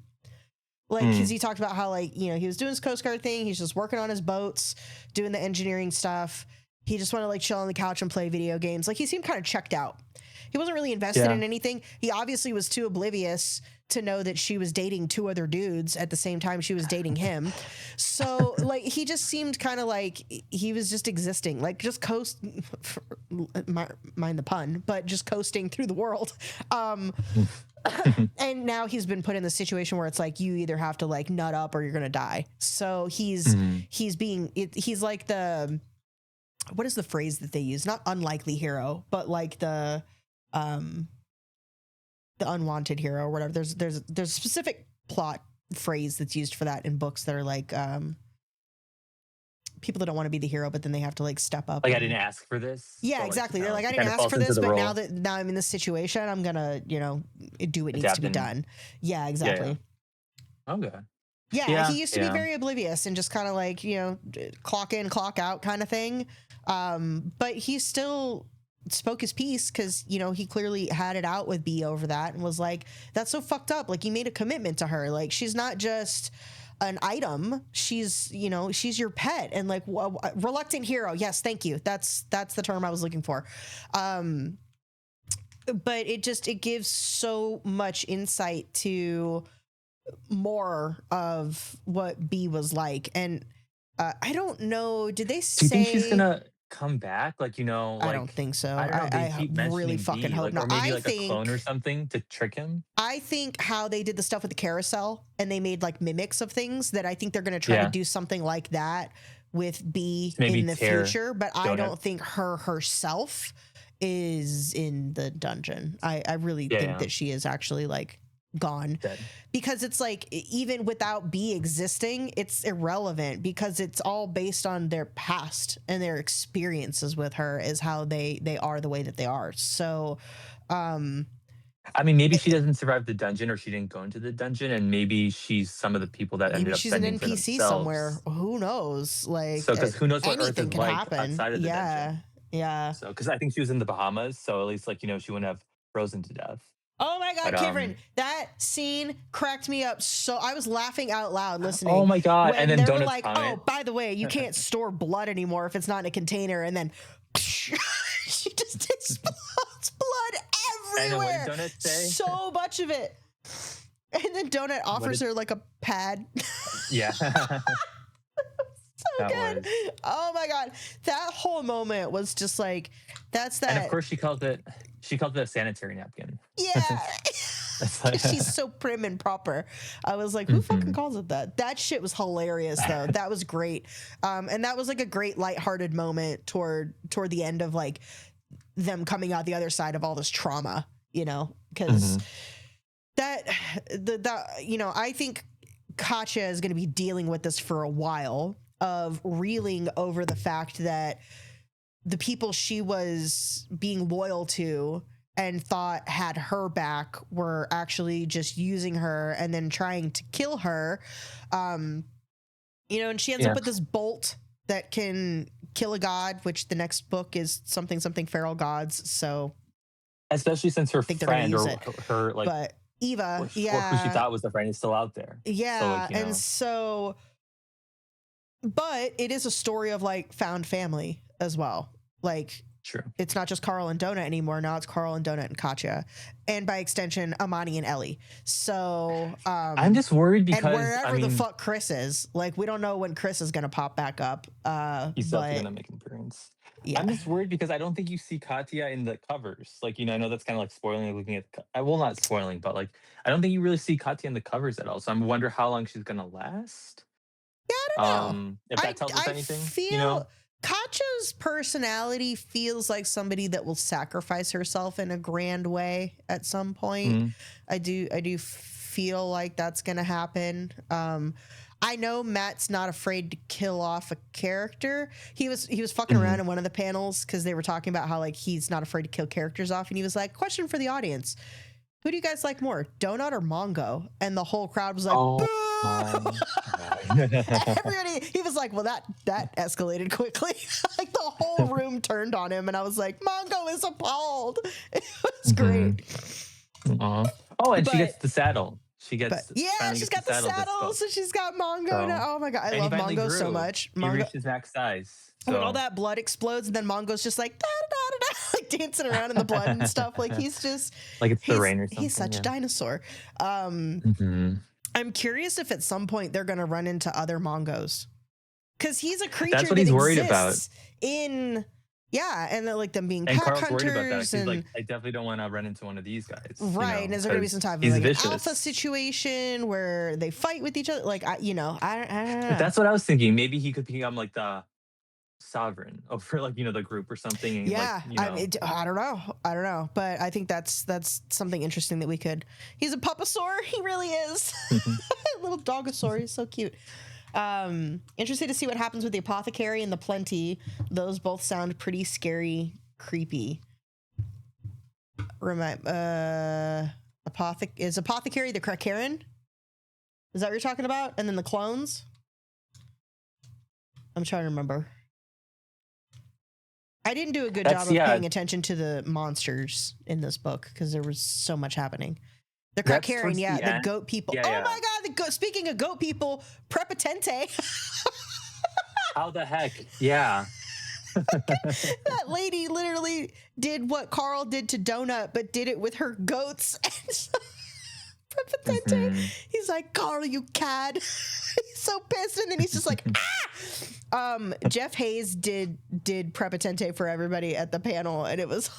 Like, because he talked about how, like, he was doing his Coast Guard thing. He's just working on his boats, doing the engineering stuff. He just wanted to, like, chill on the couch and play video games. Like, he seemed kind of checked out. He wasn't really invested in anything. He obviously was too oblivious to know that she was dating 2 other dudes at the same time she was dating him. So, like, he just seemed kind of like he was just existing. Like, just mind the pun, but just coasting through the world. And now he's been put in the situation where it's like you either have to like nut up or you're gonna die. So he's like the, what is the phrase that they use? Not unlikely hero, but like the unwanted hero or whatever. There's a specific plot phrase that's used for that in books that are like people that don't want to be the hero, but then they have to like step up. Like, I didn't ask for this. Yeah, so, exactly. Like, they're like, I didn't ask for this, but now I'm in this situation, I'm gonna, do what needs to be done. Yeah, exactly. Yeah. Okay. Yeah, he used to be very oblivious and just kind of like, clock in, clock out kind of thing. But he still spoke his piece because, he clearly had it out with B over that and was like, that's so fucked up. Like, you made a commitment to her. Like, she's not just an item, she's your pet. And like, reluctant hero, yes, thank you, that's the term I was looking for. But it gives so much insight to more of what B was like. And I don't know, did they say, do you think she's gonna come back? Like, like, I don't think so. I really fucking hope not. Or maybe like a clone or something to trick him. I think how they did the stuff with the carousel and they made like mimics of things, that I think they're going to try to do something like that with B in the future. But I don't think her herself is in the dungeon. I really think that she is actually like gone. Dead. Because it's like, even without B existing, it's irrelevant because it's all based on their past and their experiences with her is how they are the way that they are. So I mean, maybe she doesn't survive the dungeon, or she didn't go into the dungeon, and maybe she's some of the people that ended up she's an NPC somewhere. Who knows? Like, so because who knows what Earth is like happen. Outside of the dungeon. Yeah. So because I think she was in the Bahamas, so at least like she wouldn't have frozen to death. Oh my God, Kivrin, that scene cracked me up. So I was laughing out loud listening. Oh my God. And then they Donut's were like, comment. oh, by the way, you can't store blood anymore if it's not in a container. And then she just explodes blood everywhere. What did Donut say? So much of it. And then Donut offers her like a pad. Yeah. So good. Oh my God. That whole moment was just like, that's that. And of course she called it a sanitary napkin. Yeah. She's so prim and proper. I was like, who fucking calls it that? That shit was hilarious though. That was great. And that was like a great lighthearted moment toward the end of like them coming out the other side of all this trauma, because I think Katya is going to be dealing with this for a while, of reeling over the fact that the people she was being loyal to and thought had her back were actually just using her and then trying to kill her. And she ends up with this bolt that can kill a god, which the next book is something feral gods. So especially since her friend or her like, but Eva, or who she thought was the friend, is still out there. Yeah. But it is a story of like found family as well. Like, true. It's not just Carl and Donut anymore. Now it's Carl and Donut and Katya, and by extension, Amani and Ellie. So I'm just worried because and wherever the fuck Chris is, like, we don't know when Chris is gonna pop back up. He's definitely gonna make an appearance. Yeah. I'm just worried because I don't think you see Katya in the covers. Like, I know that's kind of like spoiling, like looking at, well, not spoiling, but like, I don't think you really see Katya in the covers at all. So I'm wonder how long she's gonna last. Yeah, I don't know. If that tells us I anything, feel Katya's personality feels like somebody that will sacrifice herself in a grand way at some point. Mm-hmm. I do feel like that's gonna happen. I know Matt's not afraid to kill off a character. He was fucking around in one of the panels because they were talking about how like he's not afraid to kill characters off, and he was like, "Question for the audience: who do you guys like more, Donut or Mongo?" And the whole crowd was like, everybody. He was like, "Well, that escalated quickly." Like the whole room turned on him, and I was like, "Mongo is appalled." It was great. Oh, and she gets the saddle. She's got the saddle, so she's got Mongo now. Oh my god, I love Mongo so much. He reaches max size. So. When all that blood explodes, and then Mongo's just like da da da da, like dancing around in the blood and stuff. Like he's just like it's the rain or something. He's such a dinosaur. I'm curious if at some point they're gonna run into other Mongos, because he's a creature that's what he's worried about. And like them being and pack Carl's hunters. Worried about that. He's like, I definitely don't want to run into one of these guys. Right. And is there going to be some type of like an alpha situation where they fight with each other? Like, I don't know. That's what I was thinking. Maybe he could become like the sovereign over like, the group or something. And yeah. Like, I don't know. But I think that's something interesting that we could. He's a pupasaur. He really is. Little dogosaur. He's so cute. Interested to see what happens with the apothecary and the plenty. Those both sound pretty scary, creepy. Is apothecary the Krakaren? Is that what you're talking about? And then the clones? I'm trying to remember. I didn't do a good job of paying attention to the monsters in this book because there was so much happening. The Krakaren, the goat people. My God, speaking of goat people, Prepotente. How the heck? Yeah. That lady literally did what Carl did to Donut, but did it with her goats. Prepotente. He's like, "Carl, you cad." He's so pissed, and then he's just like, "Ah!" Jeff Hayes did Prepotente for everybody at the panel, and it was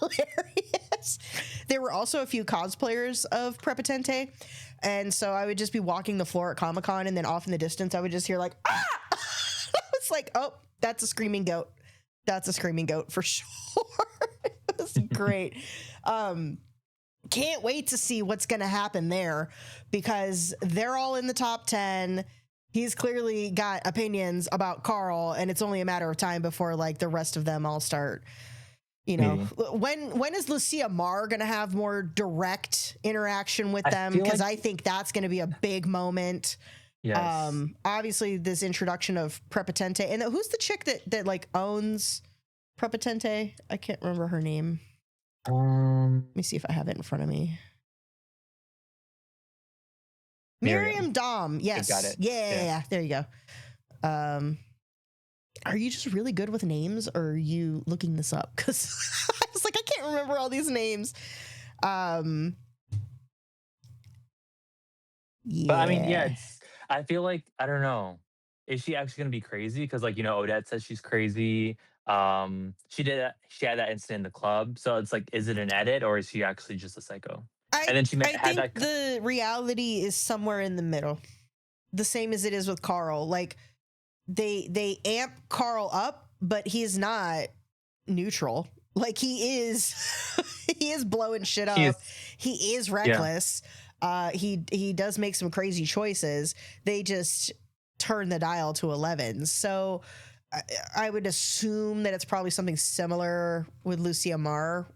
hilarious. There were also a few cosplayers of Prepotente, and so I would just be walking the floor at Comic-Con, and then off in the distance I would just hear like, "Ah!" It's like, "Oh, that's a screaming goat. That's a screaming goat for sure." It was great. Can't wait to see what's going to happen there, because they're all in the top 10. He's clearly got opinions about Carl, and it's only a matter of time before like the rest of them all start. When is Lucia Marr going to have more direct interaction with them? Because I think that's going to be a big moment. Yes. Obviously, this introduction of Prepotente, and who's the chick that like owns Prepotente? I can't remember her name. Let me see if I have it in front of me. Miriam Dom. Yes. Got it. Yeah. There you go. Are you just really good with names, or are you looking this up? Because I was like, I can't remember all these names. But I mean, I feel like, I don't know. Is she actually going to be crazy? Because like, Odette says she's crazy. She had that incident in the club. So it's like, is it an edit, or is she actually just a psycho? I think the reality is somewhere in the middle. The same as it is with Carl. Like they amp Carl up, but he's not neutral. Like he is blowing shit up. He is reckless. Yeah. He does make some crazy choices. They just turn the dial to 11. So I would assume that it's probably something similar with Lucia Marr.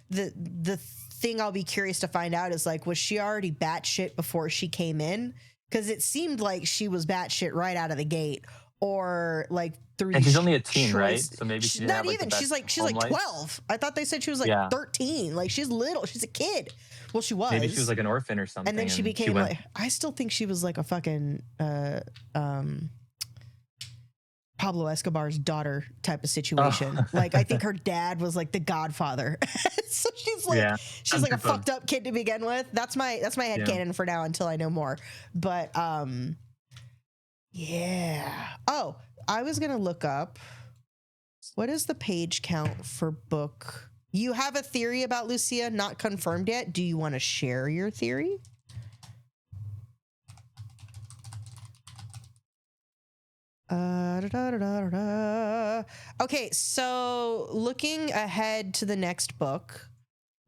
The thing I'll be curious to find out is like, was she already batshit before she came in? Because it seemed like she was batshit right out of the gate, or like through. And she's only a teen, right? So maybe she's not even. She's like 12. I thought they said she was like 13. Like she's little. She's a kid. Well, she was. Maybe she was like an orphan or something. And then she became like. I still think she was like a fucking Pablo Escobar's daughter type of situation. Like I think her dad was like the Godfather. So she's like she's like a fucked up kid to begin with. That's my headcanon for now until I know more. But yeah. Oh, I was gonna look up What is the page count for book? You have a theory about Lucia, not confirmed yet. Do you want to share your theory? Okay, so looking ahead to the next book,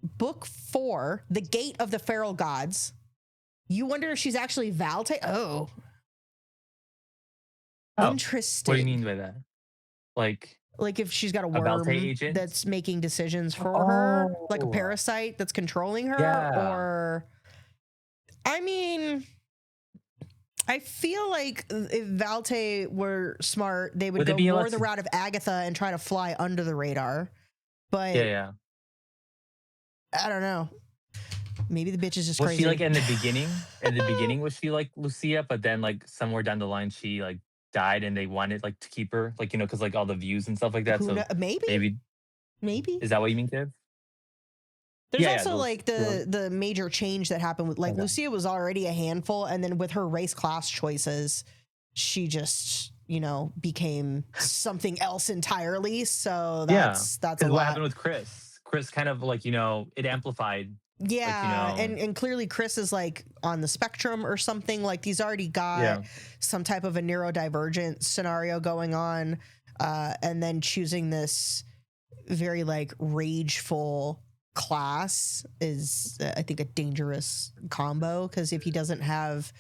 book 4, The Gate of the Feral Gods. You wonder if she's actually Valte? Oh. Interesting. What do you mean by that? Like if she's got a Valte worm agent? that's making decisions for her, like a parasite that's controlling her, or I mean, I feel like if Valte were smart, they would go more the route of Agatha and try to fly under the radar. But yeah, I don't know. Maybe the bitch is just crazy. Was she like in the beginning? In the beginning, was she like Lucia? But then like somewhere down the line, she like died, and they wanted like to keep her, like, you know, because like all the views and stuff like that. So maybe is that what you mean, Kev? There's also like the major change that happened with like Lucia was already a handful, and then with her race class choices, she just, you know, became something else entirely. So that's a lot. What happened with Chris? Chris kind of like, you know, it amplified. Yeah, like, you know, and clearly Chris is like on the spectrum or something. Like he's already got some type of a neurodivergent scenario going on, and then choosing this very like rageful class is, I think, a dangerous combo, because if he doesn't have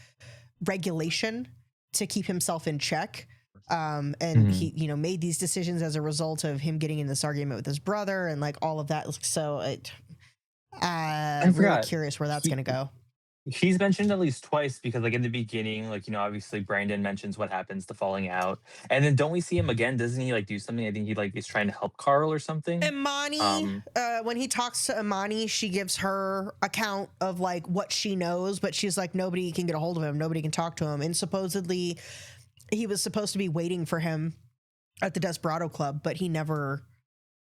regulation to keep himself in check, and he, you know, made these decisions as a result of him getting in this argument with his brother and like all of that. So I'm really curious where that's going to go. He's mentioned at least twice, because like in the beginning, like, you know, obviously Brandon mentions what happens to falling out, and then don't we see him again? Doesn't he like do something? I think he like is trying to help Carl or something. Imani, when he talks to Imani, she gives her account of like what she knows, but she's like, nobody can get a hold of him, nobody can talk to him, and supposedly he was supposed to be waiting for him at the Desperado Club, but he never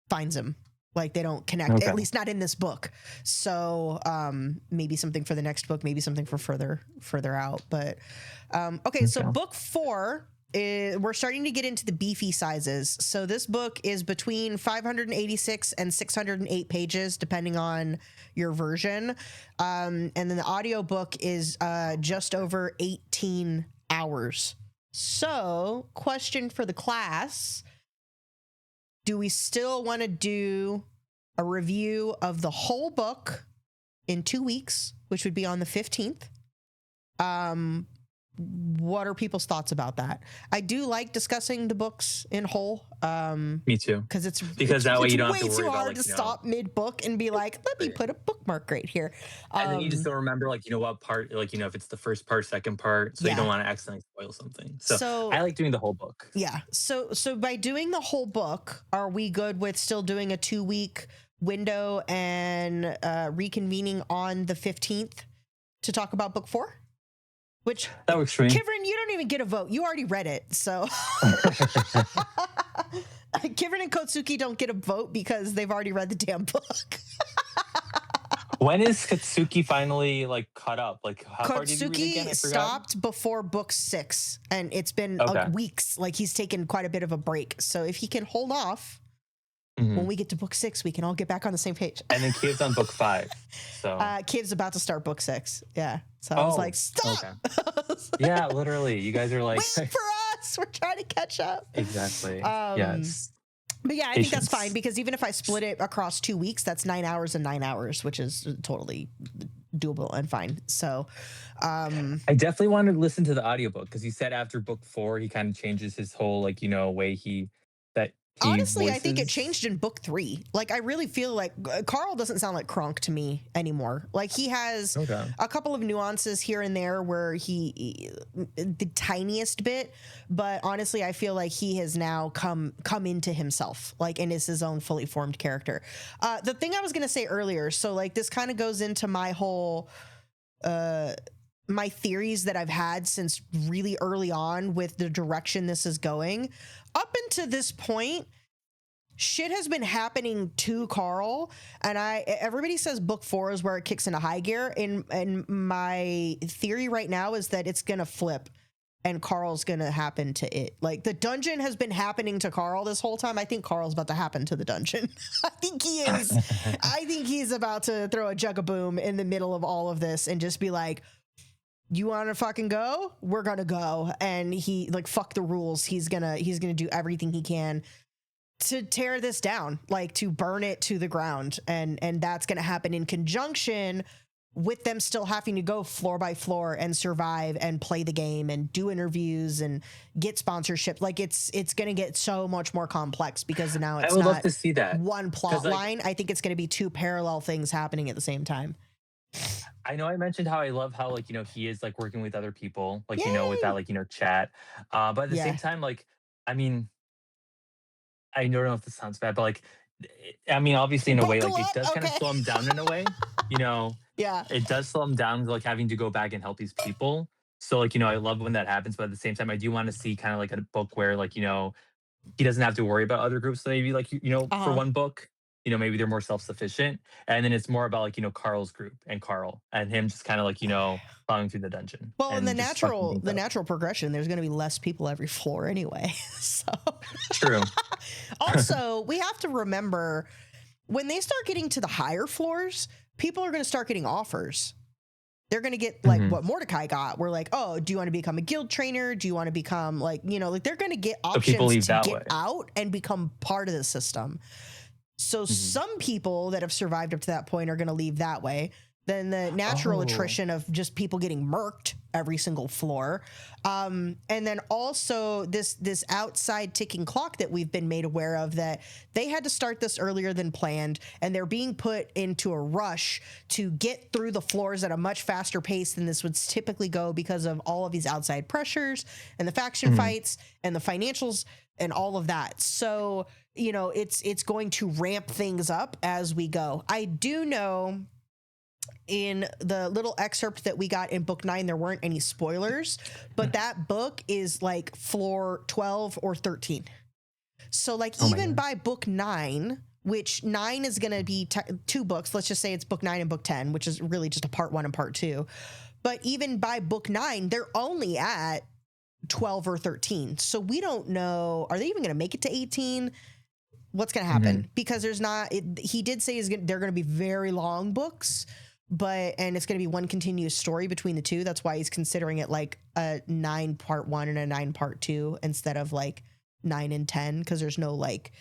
finds him. Like they don't connect, at least not in this book. So maybe something for the next book, maybe something for further out. But so book 4, we're starting to get into the beefy sizes. So this book is between 586 and 608 pages, depending on your version. And then the audiobook is just over 18 hours. So, question for the class: do we still want to do a review of the whole book in 2 weeks, which would be on the 15th? What are people's thoughts about that? I do like discussing the books in whole. Me too. Because that way you don't way have to worry too about, hard like, to you know, stop mid-book and be like, let me put a bookmark right here. And then you just don't remember, like, you know, what part, like, you know, if it's the first part, second part, so you don't want to accidentally spoil something. So I like doing the whole book. Yeah. So by doing the whole book, are we good with still doing a 2-week window and reconvening on the 15th to talk about book 4? Which, that works for me. Kivrin, you don't even get a vote. You already read it, so Kivrin and Kotsuki don't get a vote because they've already read the damn book. When is Katsuki finally like caught up? Like, how far did you read again? I forgot. Stopped before book 6, and it's been weeks. Like he's taken quite a bit of a break. So if he can hold off, when we get to book 6, we can all get back on the same page. And then Kiv's on book 5. So Kiv's about to start book 6. Yeah. So I was like, stop. Okay. Yeah, literally. You guys are like, wait for us. We're trying to catch up. Exactly. Yes. But yeah, I think that's fine, because even if I split it across 2 weeks, that's 9 hours and 9 hours, which is totally doable and fine. So I definitely wanted to listen to the audiobook, because he said after book 4, he kind of changes his whole, like, you know, way he honestly voices. I think it changed in book 3. Like I really feel like Carl doesn't sound like Kronk to me anymore. Like he has a couple of nuances here and there where he the tiniest bit, but honestly I feel like he has now come into himself, like, and is his own fully formed character. The thing I was gonna say earlier, so like this kind of goes into my whole my theories that I've had since really early on with the direction this is going. Up until this point, shit has been happening to Carl, and everybody says book 4 is where it kicks into high gear. And my theory right now is that it's gonna flip. and Carl's gonna happen to it. Like, the dungeon has been happening to Carl this whole time. I think Carl's about to happen to the dungeon. I think he is. I think he's about to throw a jug-a-boom in the middle of all of this and just be like, you want to fucking go? We're gonna go. And he, like, fuck the rules. He's gonna do everything he can to tear this down, like to burn it to the ground. And that's gonna happen in conjunction with them still having to go floor by floor and survive and play the game and do interviews and get sponsorship. Like, it's gonna get so much more complex because now it's I would love not to see that. one plot 'Cause, like, line. I think it's gonna be two parallel things happening at the same time. I know I mentioned how I love how, like, he is like working with other people, like, with that, Yay! like, chat. But at the Yeah. same time, like, I mean, I don't know if this sounds bad, but like, I mean, obviously in a way, Buckle like it up. does kind of Okay. slow him down in a way. You know, Yeah. it does slow him down, like having to go back and help these people. So like, I love when that happens, but at the same time, I do want to see kind of like a book where like, he doesn't have to worry about other groups. So maybe like, for Uh-huh. one book, maybe they're more self-sufficient. And then it's more about like, Carl's group and Carl and him just kind of like, plowing through the dungeon. Well, in and just fucking things the up. natural progression, there's going to be less people every floor anyway. So True. also, we have to remember when they start getting to the higher floors, people are going to start getting offers. They're going to get like what Mordecai got. We're like, oh, do you want to become a guild trainer? Do you want to become like, like they're going to get options to get out and become part of the system. So some people that have survived up to that point are going to leave that way. Then the natural attrition of just people getting murked every single floor. And then also this outside ticking clock that we've been made aware of, that they had to start this earlier than planned, and they're being put into a rush to get through the floors at a much faster pace than this would typically go because of all of these outside pressures and the faction fights and the financials and all of that. So, it's going to ramp things up as we go. I do know in the little excerpt that we got in book 9, there weren't any spoilers, but that book is like floor 12 or 13. So like even by book 9, which 9 is going to be 2 books. Let's just say it's book 9 and book 10, which is really just a part 1 and part 2. But even by book 9, they're only at 12 or 13. So we don't know, are they even going to make it to 18? What's going to happen? Because there's not, he did say they're going to be very long books, and it's going to be one continuous story between the two. That's why he's considering it like a 9 part 1 and a 9 part 2 instead of like 9 and 10, because there's no like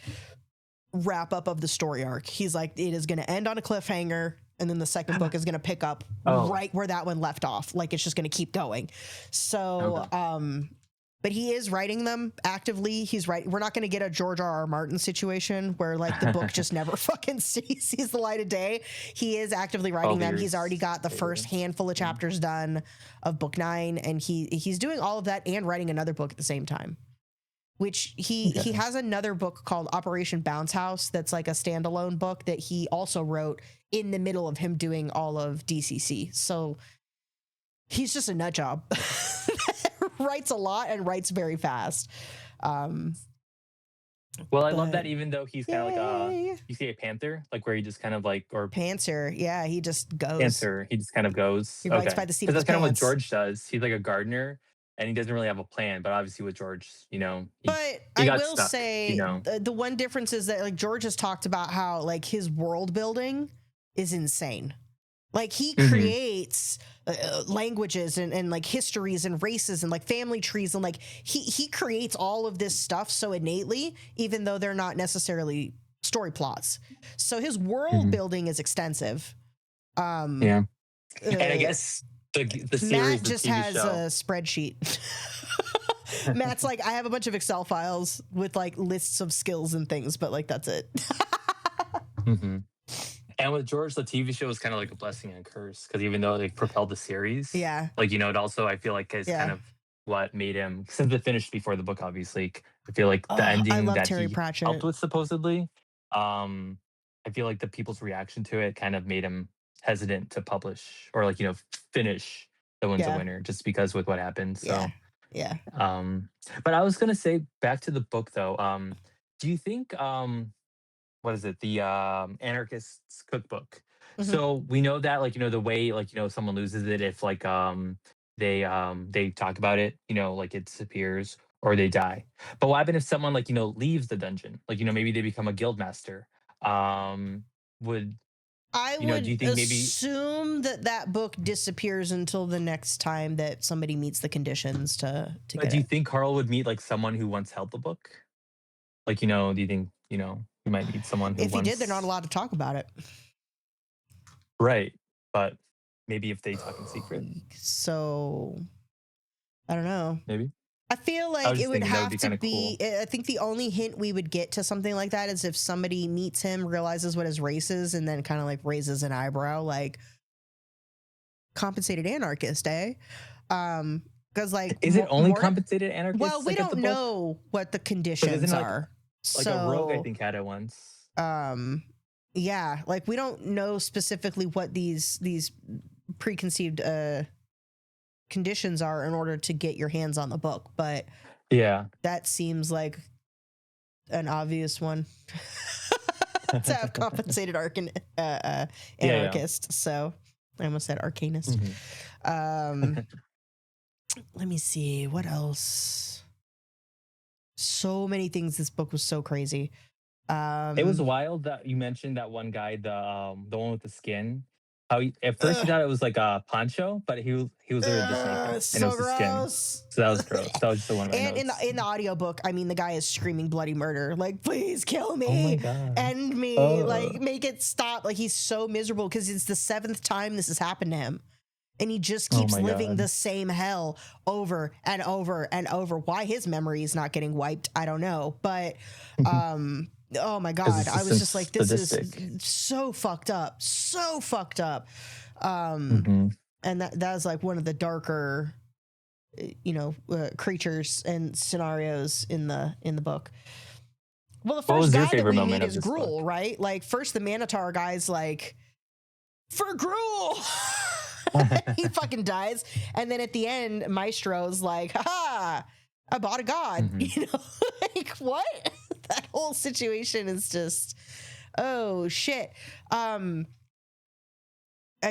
wrap up of the story arc. He's like, it is going to end on a cliffhanger, and then the second book is going to pick up right where that one left off. Like, it's just going to keep going. So, but he is writing them actively. We're not going to get a George R.R. Martin situation where like the book just never fucking sees the light of day. He is actively writing them. He's already got the first handful of chapters done of book 9, and he's doing all of that and writing another book at the same time. Which he has another book called Operation Bounce House that's like a standalone book that he also wrote in the middle of him doing all of DCC. So he's just a nut job. Writes a lot and writes very fast. Well, I love that even though he's kind of like you see a panther, like where he just kind of like, or Panther, yeah, he just goes. Panther, he just kind of goes. He writes by the seat of his that's kind pants. of what George does. He's like a gardener, and he doesn't really have a plan. But obviously, with George, but I will say the one difference is that like George has talked about how like his world building is insane. Like he creates languages and like histories and races and like family trees, and like he creates all of this stuff so innately, even though they're not necessarily story plots. So his world building is extensive. And I guess the series, Matt the just TV has show. a spreadsheet. Matt's like, I have a bunch of Excel files with like lists of skills and things, but like that's it. And with George, the TV show was kind of like a blessing and a curse, because even though they propelled the series, like it also I feel like is kind of what made him, since it finished before the book, obviously. I feel like the ending that Terry he Pratchett. helped with supposedly, I feel like the people's reaction to it kind of made him hesitant to publish or like finish The Win's a Winner, just because with what happened. So but I was gonna say, back to the book though, do you think what is it, the Anarchist's Cookbook? So we know that like the way like someone loses it if like they talk about it, like it disappears or they die. But what happens if someone like, leaves the dungeon? Like, maybe they become a guild master. Would I do you would think maybe assume that that book disappears until the next time that somebody meets the conditions to get do you it. think Carl would meet like someone who once held the book? Like, do you think, you might meet someone who If he did, they're not once allowed to talk about it. right. But maybe if they talk in secret, So I don't know. maybe. I feel I like was it just would thinking that would have be to kind of be. cool. I think the only hint we would get to something like that is if somebody meets him, realizes what his race is, and then kind of like raises an eyebrow, like compensated anarchist, eh? Because like Is it only compensated anarchists well, we like at don't the book? know what the 'Cause conditions isn't are. like a rogue I So, think had it once. yeah, like we don't know specifically what these preconceived conditions are in order to get your hands on the book, but Yeah. that seems like an obvious one to have compensated anarchist. So I almost said arcanist. Mhm. Let me see what else. So many things. This book was so crazy. It was wild that you mentioned that one guy, the one with the skin. How at first you thought it was like a poncho, but he was literally just naked, and it so was the skin. gross. So that was gross. That was just the one of my And notes. in the audiobook, I mean, the guy is screaming bloody murder, like, please kill me, Oh my god. end me, like, make it stop. Like, he's so miserable because it's the 7th time this has happened to him. And he just Oh keeps my living God. the same hell over and over and over. Why his memory is not getting wiped, I don't know. But oh my God, it's I was just like, this sadistic. is so fucked up. So fucked up. Mhm. And that is like one of the darker creatures and scenarios in the book. Well, the What first was your guy that favorite we moment meet of is this book? Gruel, right? Like first the Minotaur guy's like, for Gruel. He fucking dies, and then at the end Maestro's like, haha, I bought a god. Mhm. Like what? That whole situation is just, oh shit. I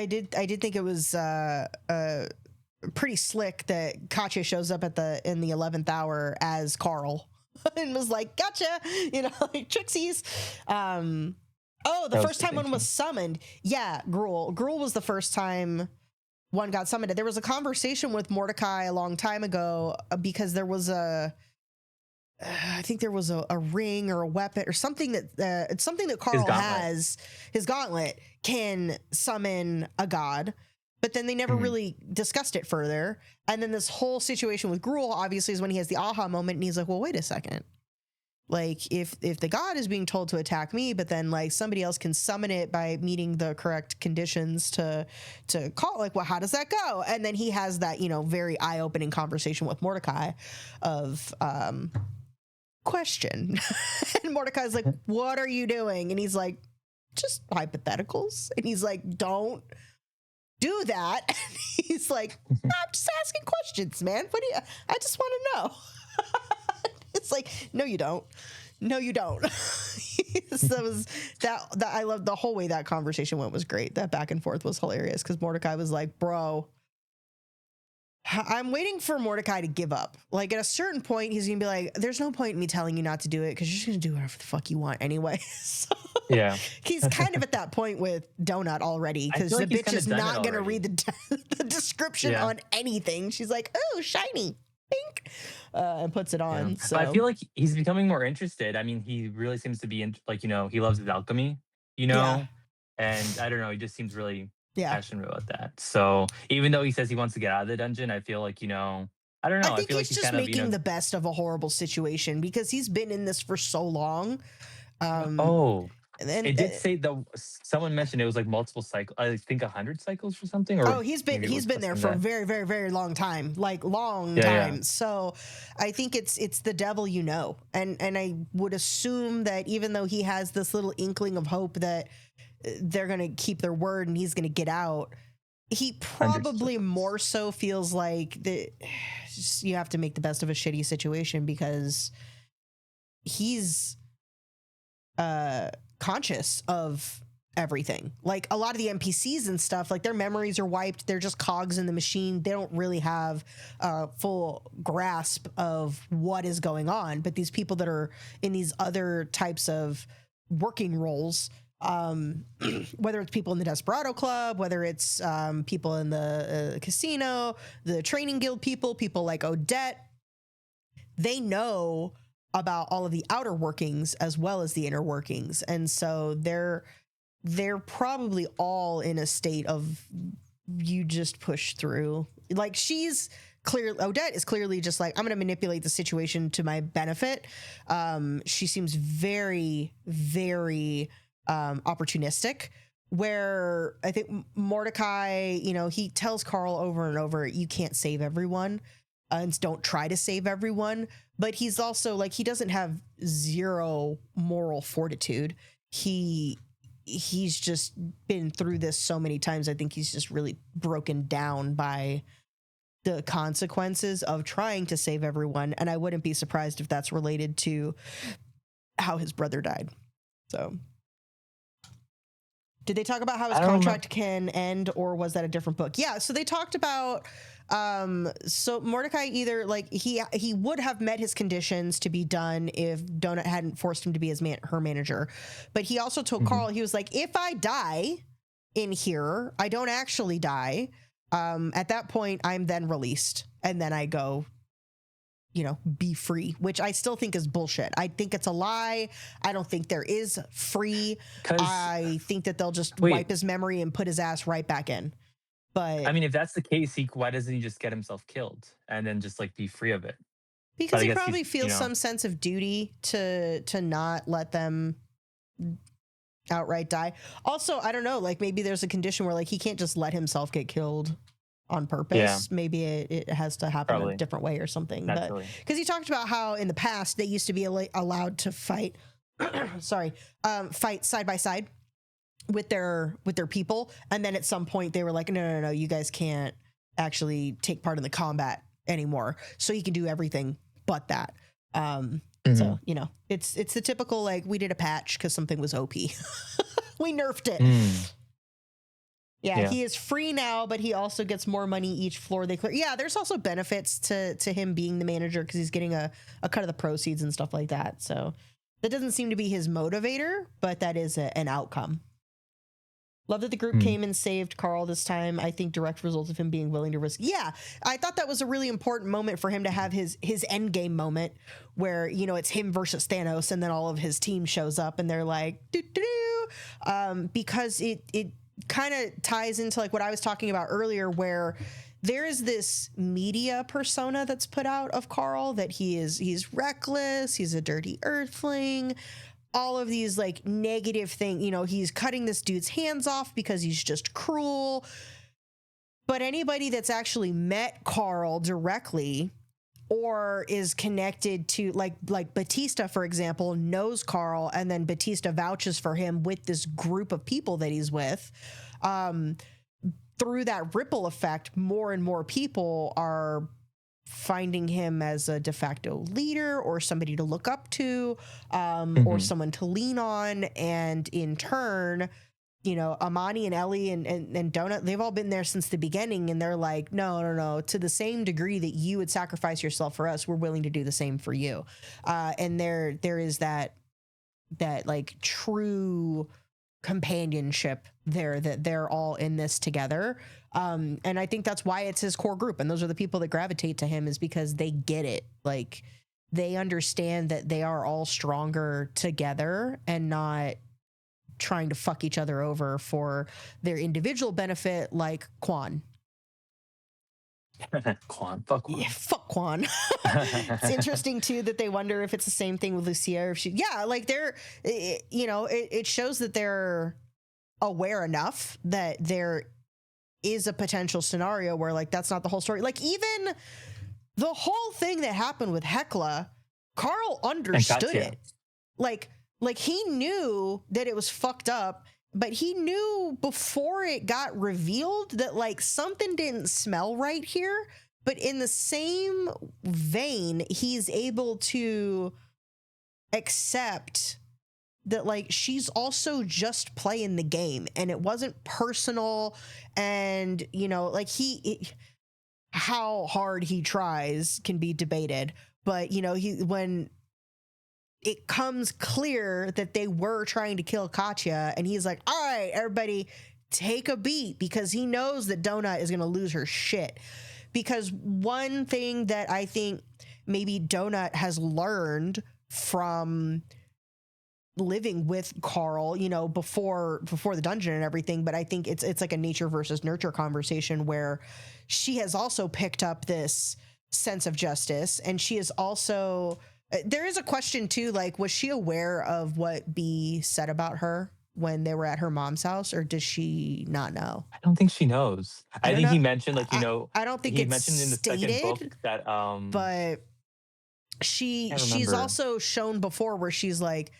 did think it was pretty slick that Katya shows up in the 11th hour as Carl and was like, gotcha, like Trixies. The That was first good time one was thinking. summoned. Yeah, Gruel was the first time one got summoned. There was a conversation with Mordecai a long time ago because there was I think there was a ring or a weapon or something that it's something that His Carl gauntlet. has. His gauntlet can summon a god, but then they never Mhm. really discussed it further. And then this whole situation with Gruel obviously is when he has the aha moment and he's like, well, wait a second. Like if the god is being told to attack me, but then like somebody else can summon it by meeting the correct conditions to call, like, well, how does that go? And then he has that, very eye-opening conversation with Mordecai of question. And Mordecai's like, what are you doing? And he's like, just hypotheticals. And he's like, don't do that. And he's like, I'm just asking questions, man. I just want to know. It's like, no, you don't. No, you don't. So was that I love the whole way that conversation went was great. That back and forth was hilarious because Mordecai was like, bro, I'm waiting for Mordecai to give up. Like at a certain point, he's gonna be like, there's no point in me telling you not to do it because you're just gonna do whatever the fuck you want anyway. So Yeah. he's kind of at that point with Donut already I because feel the like he's bitch kinda is done it not gonna already. read the description Yeah. on anything. She's like, oh, shiny, pink, and puts it on. Yeah. So But I feel like he's becoming more interested. I mean, he really seems to be like, he loves his alchemy, yeah, and I don't know, he just seems really yeah. passionate about that. So even though he says he wants to get out of the dungeon, I feel like, I don't I know. I think feel like he's he's just kind of, making the best of a horrible situation because he's been in this for so long. oh, And then it did say someone mentioned it was like multiple cycles. I think 100 cycles or something. Or he's maybe it was been less there than for a that. very, very, very long time, like long Yeah, time. yeah. So I think it's the devil, and I would assume that even though he has this little inkling of hope that they're gonna keep their word and he's gonna get out, he probably cycles. more so feels like you have to make the best of a shitty situation because he's conscious of everything. Like a lot of the NPCs and stuff, like their memories are wiped. They're just cogs in the machine. They don't really have a full grasp of what is going on. But these people that are in these other types of working roles, whether it's people in the Desperado Club, whether it's people in the casino, the training guild people like Odette, they know about all of the outer workings as well as the inner workings. And so they're probably all in a state of, you just push through. Like Odette is clearly just like, I'm going to manipulate the situation to my benefit. She seems very, very opportunistic, where I think Mordecai, he tells Carl over and over, you can't save everyone. And don't try to save everyone. But he's also like, he doesn't have zero moral fortitude. He's just been through this so many times. I think he's just really broken down by the consequences of trying to save everyone. And I wouldn't be surprised if that's related to how his brother died. So did they talk about how his contract can end, or was that a different book? Yeah. So they talked about, so Mordecai either like he would have met his conditions to be done if Donut hadn't forced him to be her manager. But he also told Carl, he was like, if I die in here, I don't actually die. At that point, I'm then released, and then I go, be free, which I still think is bullshit. I think it's a lie. I don't think there is free. I think that they'll just wipe his memory and put his ass right back in. But I mean, if that's the case, why doesn't he just get himself killed and then just like be free of it? Because he probably feels some sense of duty to not let them outright die. Also, I don't know, like maybe there's a condition where like he can't just let himself get killed on purpose. Yeah. Maybe it has to happen a different way or something. Naturally. But because he talked about how in the past they used to be allowed to fight fight side by side with their people, and then at some point they were like, no, you guys can't actually take part in the combat anymore, so you can do everything but that. So it's the typical, like, we did a patch because something was OP. We nerfed it. Yeah, he is free now, but he also gets more money each floor they clear. Yeah, there's also benefits to him being the manager because he's getting a cut of the proceeds and stuff like that. So that doesn't seem to be his motivator, but that is an outcome. Love that the group came and saved Carl this time. I think direct result of him being willing to risk. Yeah, I thought that was a really important moment for him to have his end game moment where, it's him versus Thanos, and then all of his team shows up and they're like, because it kind of ties into like what I was talking about earlier, where there is this media persona that's put out of Carl that he's reckless, he's a dirty earthling, all of these like negative things. He's cutting this dude's hands off because he's just cruel. But anybody that's actually met Carl directly or is connected to like Batista, for example, knows Carl, and then Batista vouches for him with this group of people that he's with. Through that ripple effect, more and more people are finding him as a de facto leader or somebody to look up to, or someone to lean on. And in turn, Amani and Ellie and Donut, they've all been there since the beginning, and they're like, no, to the same degree that you would sacrifice yourself for us, we're willing to do the same for you. And there is that like true companionship there, that they're all in this together. And I think that's why it's his core group. And those are the people that gravitate to him, is because they get it. Like, they understand that they are all stronger together and not trying to fuck each other over for their individual benefit, like Quan. Fuck Quan. Yeah, fuck Quan. It's interesting too that they wonder if it's the same thing with Lucia, or if she, like it shows that they're aware enough that there is a potential scenario where like that's not the whole story. Like, even the whole thing that happened with Hecla, Carl understood it. Like he knew that it was fucked up, but he knew before it got revealed that like something didn't smell right here. But in the same vein, he's able to accept that like she's also just playing the game, and it wasn't personal. And like how hard he tries can be debated, but when it comes clear that they were trying to kill Katya, and he's like, all right, everybody take a beat, because he knows that Donut is going to lose her shit. Because one thing that I think maybe Donut has learned from living with Carl, before the dungeon and everything, but I think it's like a nature versus nurture conversation, where she has also picked up this sense of justice, and she is also, there is a question too, like, was she aware of what B said about her when they were at her mom's house, or does she not know? I don't think she knows. I think know. he mentioned, like, I don't think he it's mentioned in the second book stated, that but she's also shown before where she's like,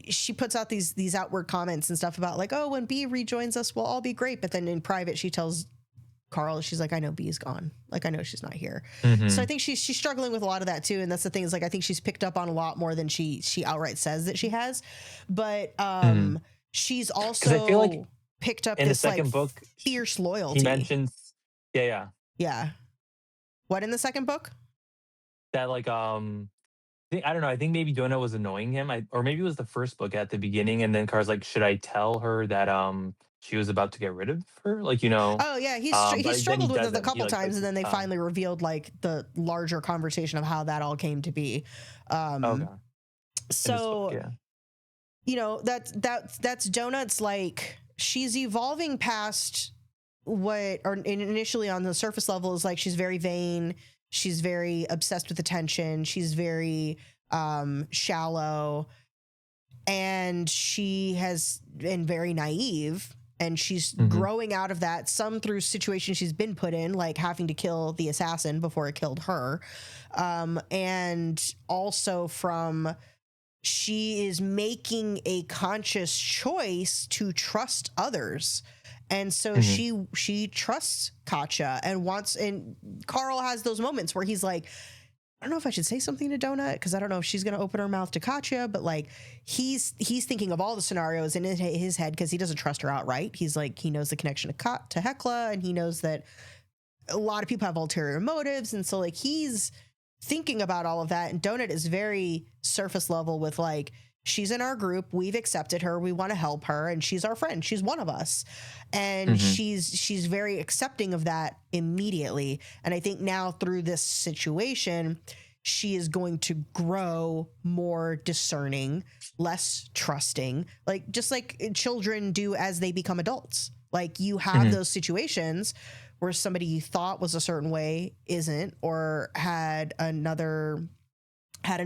she puts out these outward comments and stuff about like, oh, when B rejoins us, we'll all be great. But then in private, she tells Carl, she's like, I know B is gone. Like, I know she's not here. So I think she's struggling with a lot of that too. And that's the thing, is like, I think she's picked up on a lot more than she outright says that she has. But she's also, I feel like, picked up in this the second like book, fierce loyalty. he mentions, yeah. What in the second book? That like, I don't know. I think maybe Jonah was annoying him, or maybe it was the first book at the beginning, and then Car's like, "Should I tell her that she was about to get rid of her?" Like, Oh yeah, he struggled with it a couple times, and then they like, finally revealed like the larger conversation of how that all came to be. okay. So Book, yeah. That's Donut's, like, she's evolving past what, or initially on the surface level, is like she's very vain. She's very obsessed with attention. She's very shallow, and she has been very naive, and she's growing out of that, some through situations she's been put in, like having to kill the assassin before it killed her. And also from, she is making a conscious choice to trust others. And so she trusts Katya and Carl has those moments where he's like, I don't know if I should say something to Donut, because I don't know if she's going to open her mouth to Katya, but like he's thinking of all the scenarios in his head, because he doesn't trust her outright. He's like, he knows the connection to Hecla, and he knows that a lot of people have ulterior motives. And so like he's thinking about all of that. And Donut is very surface level with like, she's in our group. We've accepted her. We want to help her. And she's our friend. She's one of us. And she's very accepting of that immediately. And I think now through this situation, she is going to grow more discerning, less trusting, like just like children do as they become adults. Like you have those situations where somebody you thought was a certain way isn't, or had an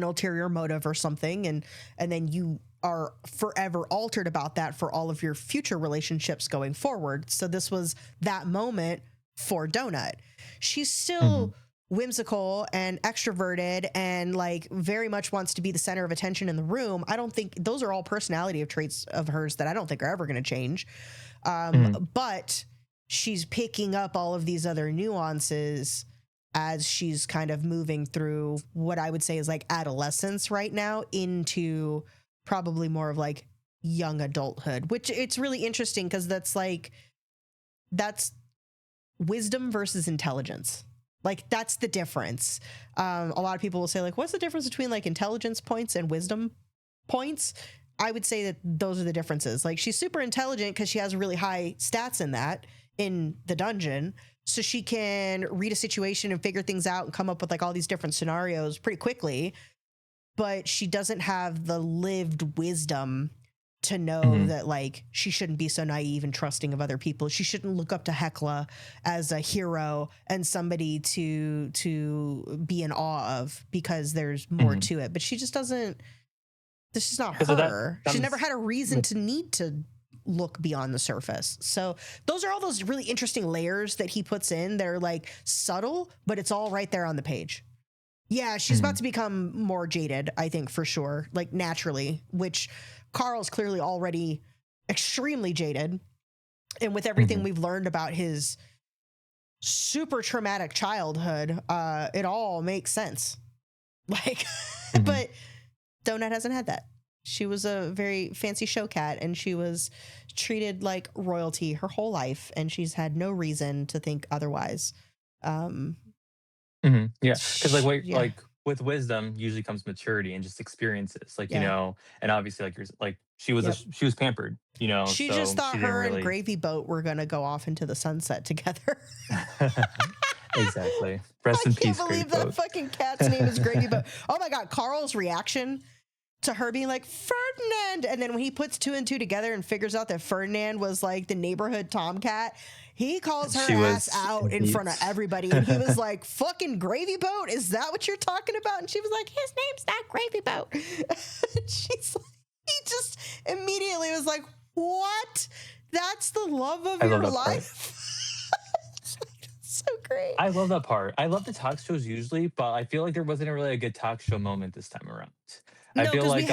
ulterior motive or something, and then you are forever altered about that for all of your future relationships going forward. So this was that moment for Donut. She's still whimsical and extroverted and like very much wants to be the center of attention in the room. I don't think those are all personality of traits of hers that I don't think are ever going to change. But she's picking up all of these other nuances as she's kind of moving through what I would say is like adolescence right now into probably more of like young adulthood, which it's really interesting because that's wisdom versus intelligence. Like that's the difference. A lot of people will say like, what's the difference between like intelligence points and wisdom points? I would say that those are the differences. Like she's super intelligent because she has really high stats in the dungeon. So she can read a situation and figure things out and come up with like all these different scenarios pretty quickly. But she doesn't have the lived wisdom to know that like she shouldn't be so naive and trusting of other people. She shouldn't look up to Hecla as a hero and somebody to be in awe of because there's more to it. But she just doesn't. This is not her. She's never had a reason to need to look beyond the surface. So those are all those really interesting layers that he puts in. They're like subtle, but it's all right there on the page. Yeah, she's about to become more jaded, I think, for sure, like naturally, which Carl's clearly already extremely jaded. And with everything we've learned about his super traumatic childhood, it all makes sense. Like, but Donut hasn't had that. She was a very fancy show cat, and she was treated like royalty her whole life, and she's had no reason to think otherwise. Yeah, because Yeah. like with wisdom usually comes maturity and just experiences, like, you Yeah. know, and obviously like she was Yep. she was pampered, you know, She just so thought she didn't her and really Gravy Boat were gonna go off into the sunset together. exactly. I Rest in can't peace, Gravy believe that Boat. fucking cat's name is Gravy Boat. Oh my god, Carl's reaction to her being like Ferdinand, and then when he puts two and two together and figures out that Ferdinand was like the neighborhood tomcat, he calls her She ass was out in front of beat. everybody, and he was like, fucking Gravy Boat, is that what you're talking about? And she was like, his name's not Gravy Boat. She's like, he just immediately was like, what, that's the love of I your love that part. life? So great. I love that part. I love the talk shows usually, but I feel like there wasn't really a good talk show moment this time around. I No, feel because like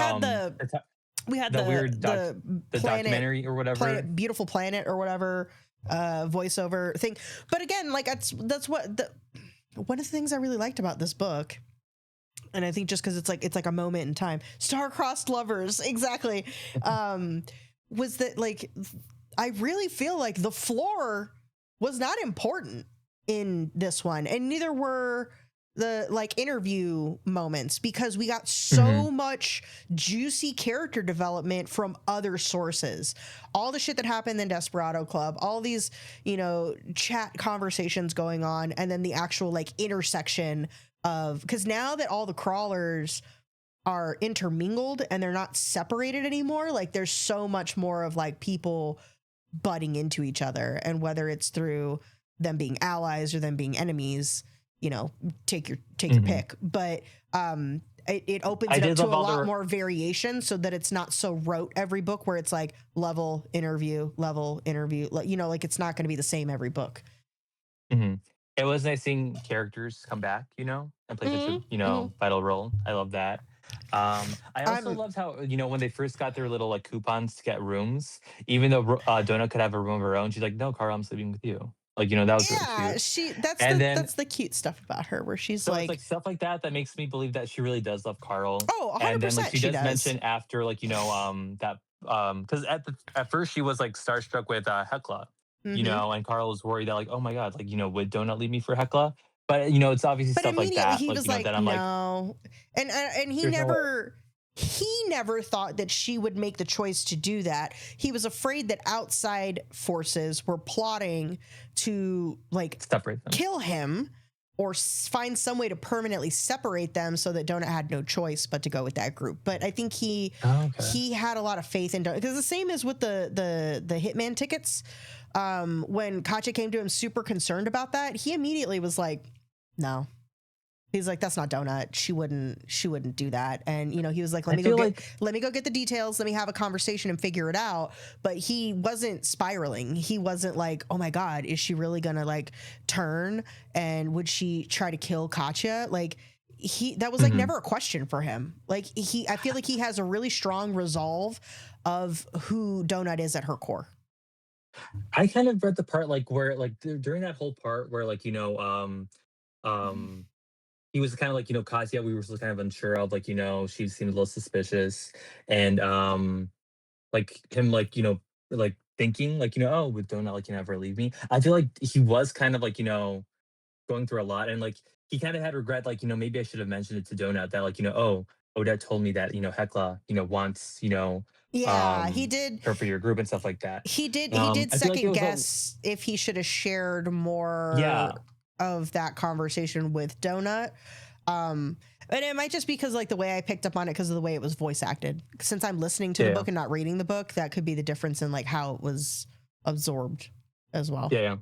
we had the weird the the planet, documentary or whatever. Beautiful Planet or whatever voiceover thing. But again, like that's what one of the things I really liked about this book, and I think just because it's like a moment in time, star-crossed lovers, exactly, was that like I really feel like the floor was not important in this one, and neither were the like interview moments, because we got so much juicy character development from other sources. All the shit that happened in Desperado Club, all these, you know, chat conversations going on, and then the actual like intersection of, because now that all the crawlers are intermingled and they're not separated anymore, like there's so much more of like people butting into each other, and whether it's through them being allies or them being enemies, you know, take your pick. But it opens it up to a lot more variation, so that it's not so rote every book where it's like level interview, you know, like it's not going to be the same every book. It was nice seeing characters come back, you know, and play such a, you know, vital role. I love that. I also loved how, you know, when they first got their little like coupons to get rooms, even though Donut could have a room of her own, she's like, no, Carl, I'm sleeping with you. Like, you know, that was really cute. That's the cute stuff about her, where she's so like, it's like stuff like that that makes me believe that she really does love Carl. Oh, 100% and then like she does does mention after, like, you know, that because at first she was like starstruck with Hecla, you know, and Carl was worried that like, oh my god, like, you know, would Donut leave me for Hecla? But you know, it's obviously but stuff like immediately that. he Like, was you know, like, that I'm no, and he there's no way. never thought that she would make the choice to do that. He was afraid that outside forces were plotting to like separate them, kill him, or find some way to permanently separate them, so that Donut had no choice but to go with that group. But I think he had a lot of faith in Donut, because the same as with the Hitman tickets. When Katya came to him super concerned about that, he immediately was like, no. He's like, that's not Donut. She wouldn't do that. And, you know, he was like, let me go get the details. Let me have a conversation and figure it out. But he wasn't spiraling. He wasn't like, oh my God, is she really going to like turn? And would she try to kill Katya? Like that was like never a question for him. Like I feel like he has a really strong resolve of who Donut is at her core. I kind of read the part like where like during that whole part where like, you know, he was kind of like, you know, Katya, we were still kind of unsure of, like, you know, she seemed a little suspicious, and like him, like, you know, like thinking like, you know, oh, would Donut like, you know, ever leave me? I feel like he was kind of like, you know, going through a lot, and like he kind of had regret, like, you know, maybe I should have mentioned it to Donut that, like, you know, oh, Odette told me that, you know, Hecla, you know, wants, you know, he did her for your group and stuff like that. He did second guess if he should have shared more of that conversation with Donut. And it might just because like the way I picked up on it because of the way it was voice acted. Since I'm listening to the book and not reading the book, that could be the difference in like how it was absorbed as well. Yeah.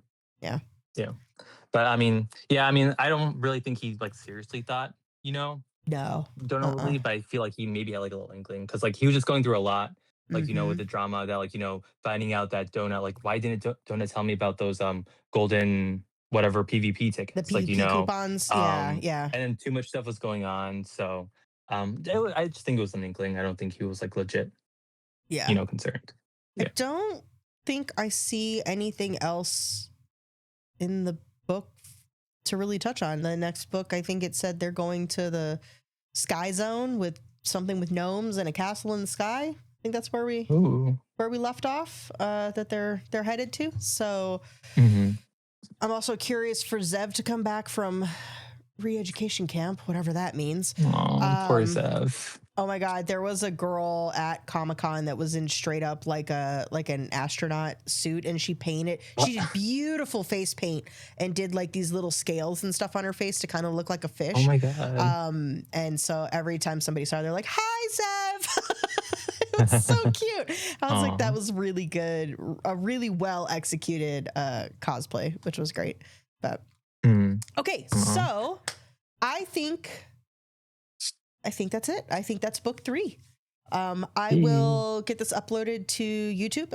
But I mean, I don't really think he like seriously thought, you know, Donut would leave, but I feel like he maybe had like a little inkling, because like he was just going through a lot, like, you know, with the drama that, like, you know, finding out that Donut, like, why didn't Donut tell me about those golden whatever PvP tickets, the PvP like, you know, coupons, and then too much stuff was going on, so I just think it was an inkling. I don't think he was like legit, you know, concerned. I don't think I see anything else in the book to really touch on. The next book, I think it said they're going to the Sky Zone with something with gnomes and a castle in the sky. I think that's where we left off, that they're headed to. So I'm also curious for Zev to come back from re-education camp, whatever that means. Oh, poor Zev. Oh my God, there was a girl at Comic-Con that was in straight up like an astronaut suit, and she did beautiful face paint and did like these little scales and stuff on her face to kind of look like a fish. Oh my God. And so every time somebody saw her, they're like, "Hi, Zev." It was so cute. I was like, that was really good, a really well executed cosplay, which was great. But okay, so I think that's it. I think that's book 3. I will get this uploaded to YouTube,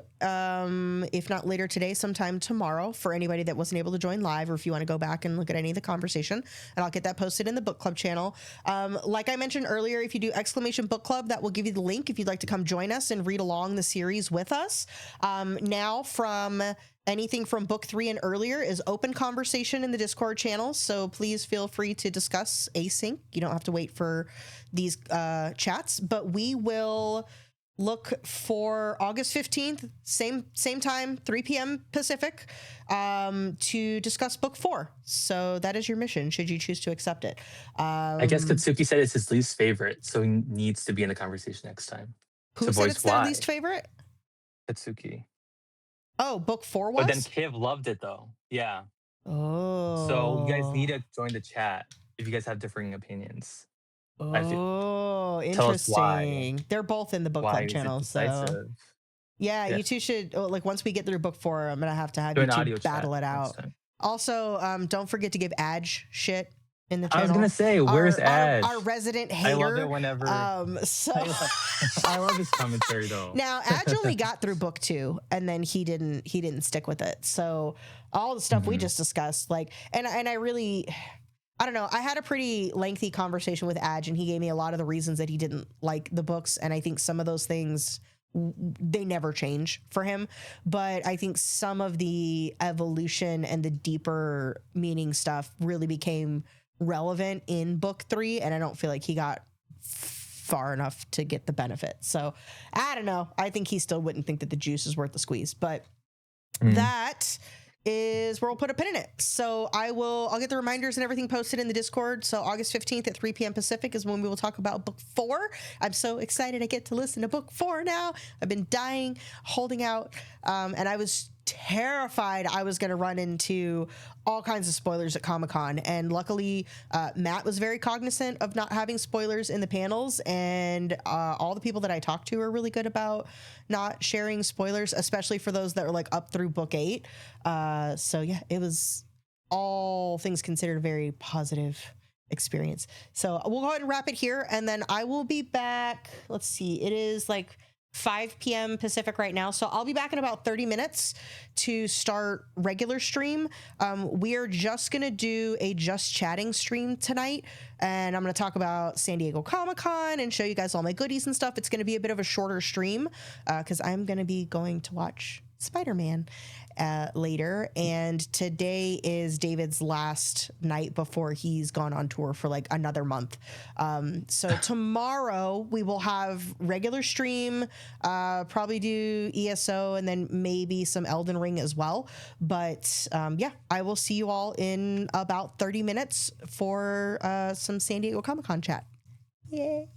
if not later today, sometime tomorrow, for anybody that wasn't able to join live, or if you want to go back and look at any of the conversation, and I'll get that posted in the book club channel. Like I mentioned earlier, if you do !book club, that will give you the link if you'd like to come join us and read along the series with us. Now from anything from book 3 and earlier is open conversation in the Discord channel, so please feel free to discuss async. You don't have to wait for these chats, but we will look for August 15th, same time, 3 p.m. Pacific, to discuss book 4. So that is your mission, should you choose to accept it. I guess Katsuki said it's his least favorite, so he needs to be in the conversation next time. Who said it's their least favorite? Katsuki. Oh, book 4 was? But then Kiv loved it though. Yeah. Oh. So you guys need to join the chat if you guys have differing opinions. Oh, interesting. They're both in the book club channel. So yeah, you two should, like, once we get through book 4, I'm going to have you two battle it out. Also, don't forget to give Adj shit in the channel. I was gonna say, where's Adj? Our resident hater. I love it whenever. I love his commentary though. Now, Adj only got through book 2, and then he didn't stick with it. So all the stuff we just discussed, like, and I really, I don't know. I had a pretty lengthy conversation with Adj, and he gave me a lot of the reasons that he didn't like the books, and I think some of those things, they never change for him. But I think some of the evolution and the deeper meaning stuff really became relevant in book 3, and I don't feel like he got far enough to get the benefit. So I don't know. I think he still wouldn't think that the juice is worth the squeeze, but that is where we'll put a pin in it. So I'll get the reminders and everything posted in the Discord. So August 15th at 3 p.m. Pacific is when we will talk about book 4. I'm so excited I get to listen to book 4 now. I've been dying, holding out, and I was terrified I was going to run into all kinds of spoilers at Comic-Con, and luckily Matt was very cognizant of not having spoilers in the panels, and all the people that I talked to are really good about not sharing spoilers, especially for those that were like up through book 8. So yeah, it was, all things considered, a very positive experience. So we'll go ahead and wrap it here, and then I will be back. Let's see, it is like 5 p.m. Pacific right now. So I'll be back in about 30 minutes to start regular stream. We are just going to do a just chatting stream tonight. And I'm going to talk about San Diego Comic-Con and show you guys all my goodies and stuff. It's going to be a bit of a shorter stream because I'm going to be going to watch Spider-Man later, and today is David's last night before he's gone on tour for like another month. So tomorrow we will have regular stream, probably do ESO, and then maybe some Elden Ring as well. But yeah, I will see you all in about 30 minutes for some San Diego Comic-Con chat. Yay.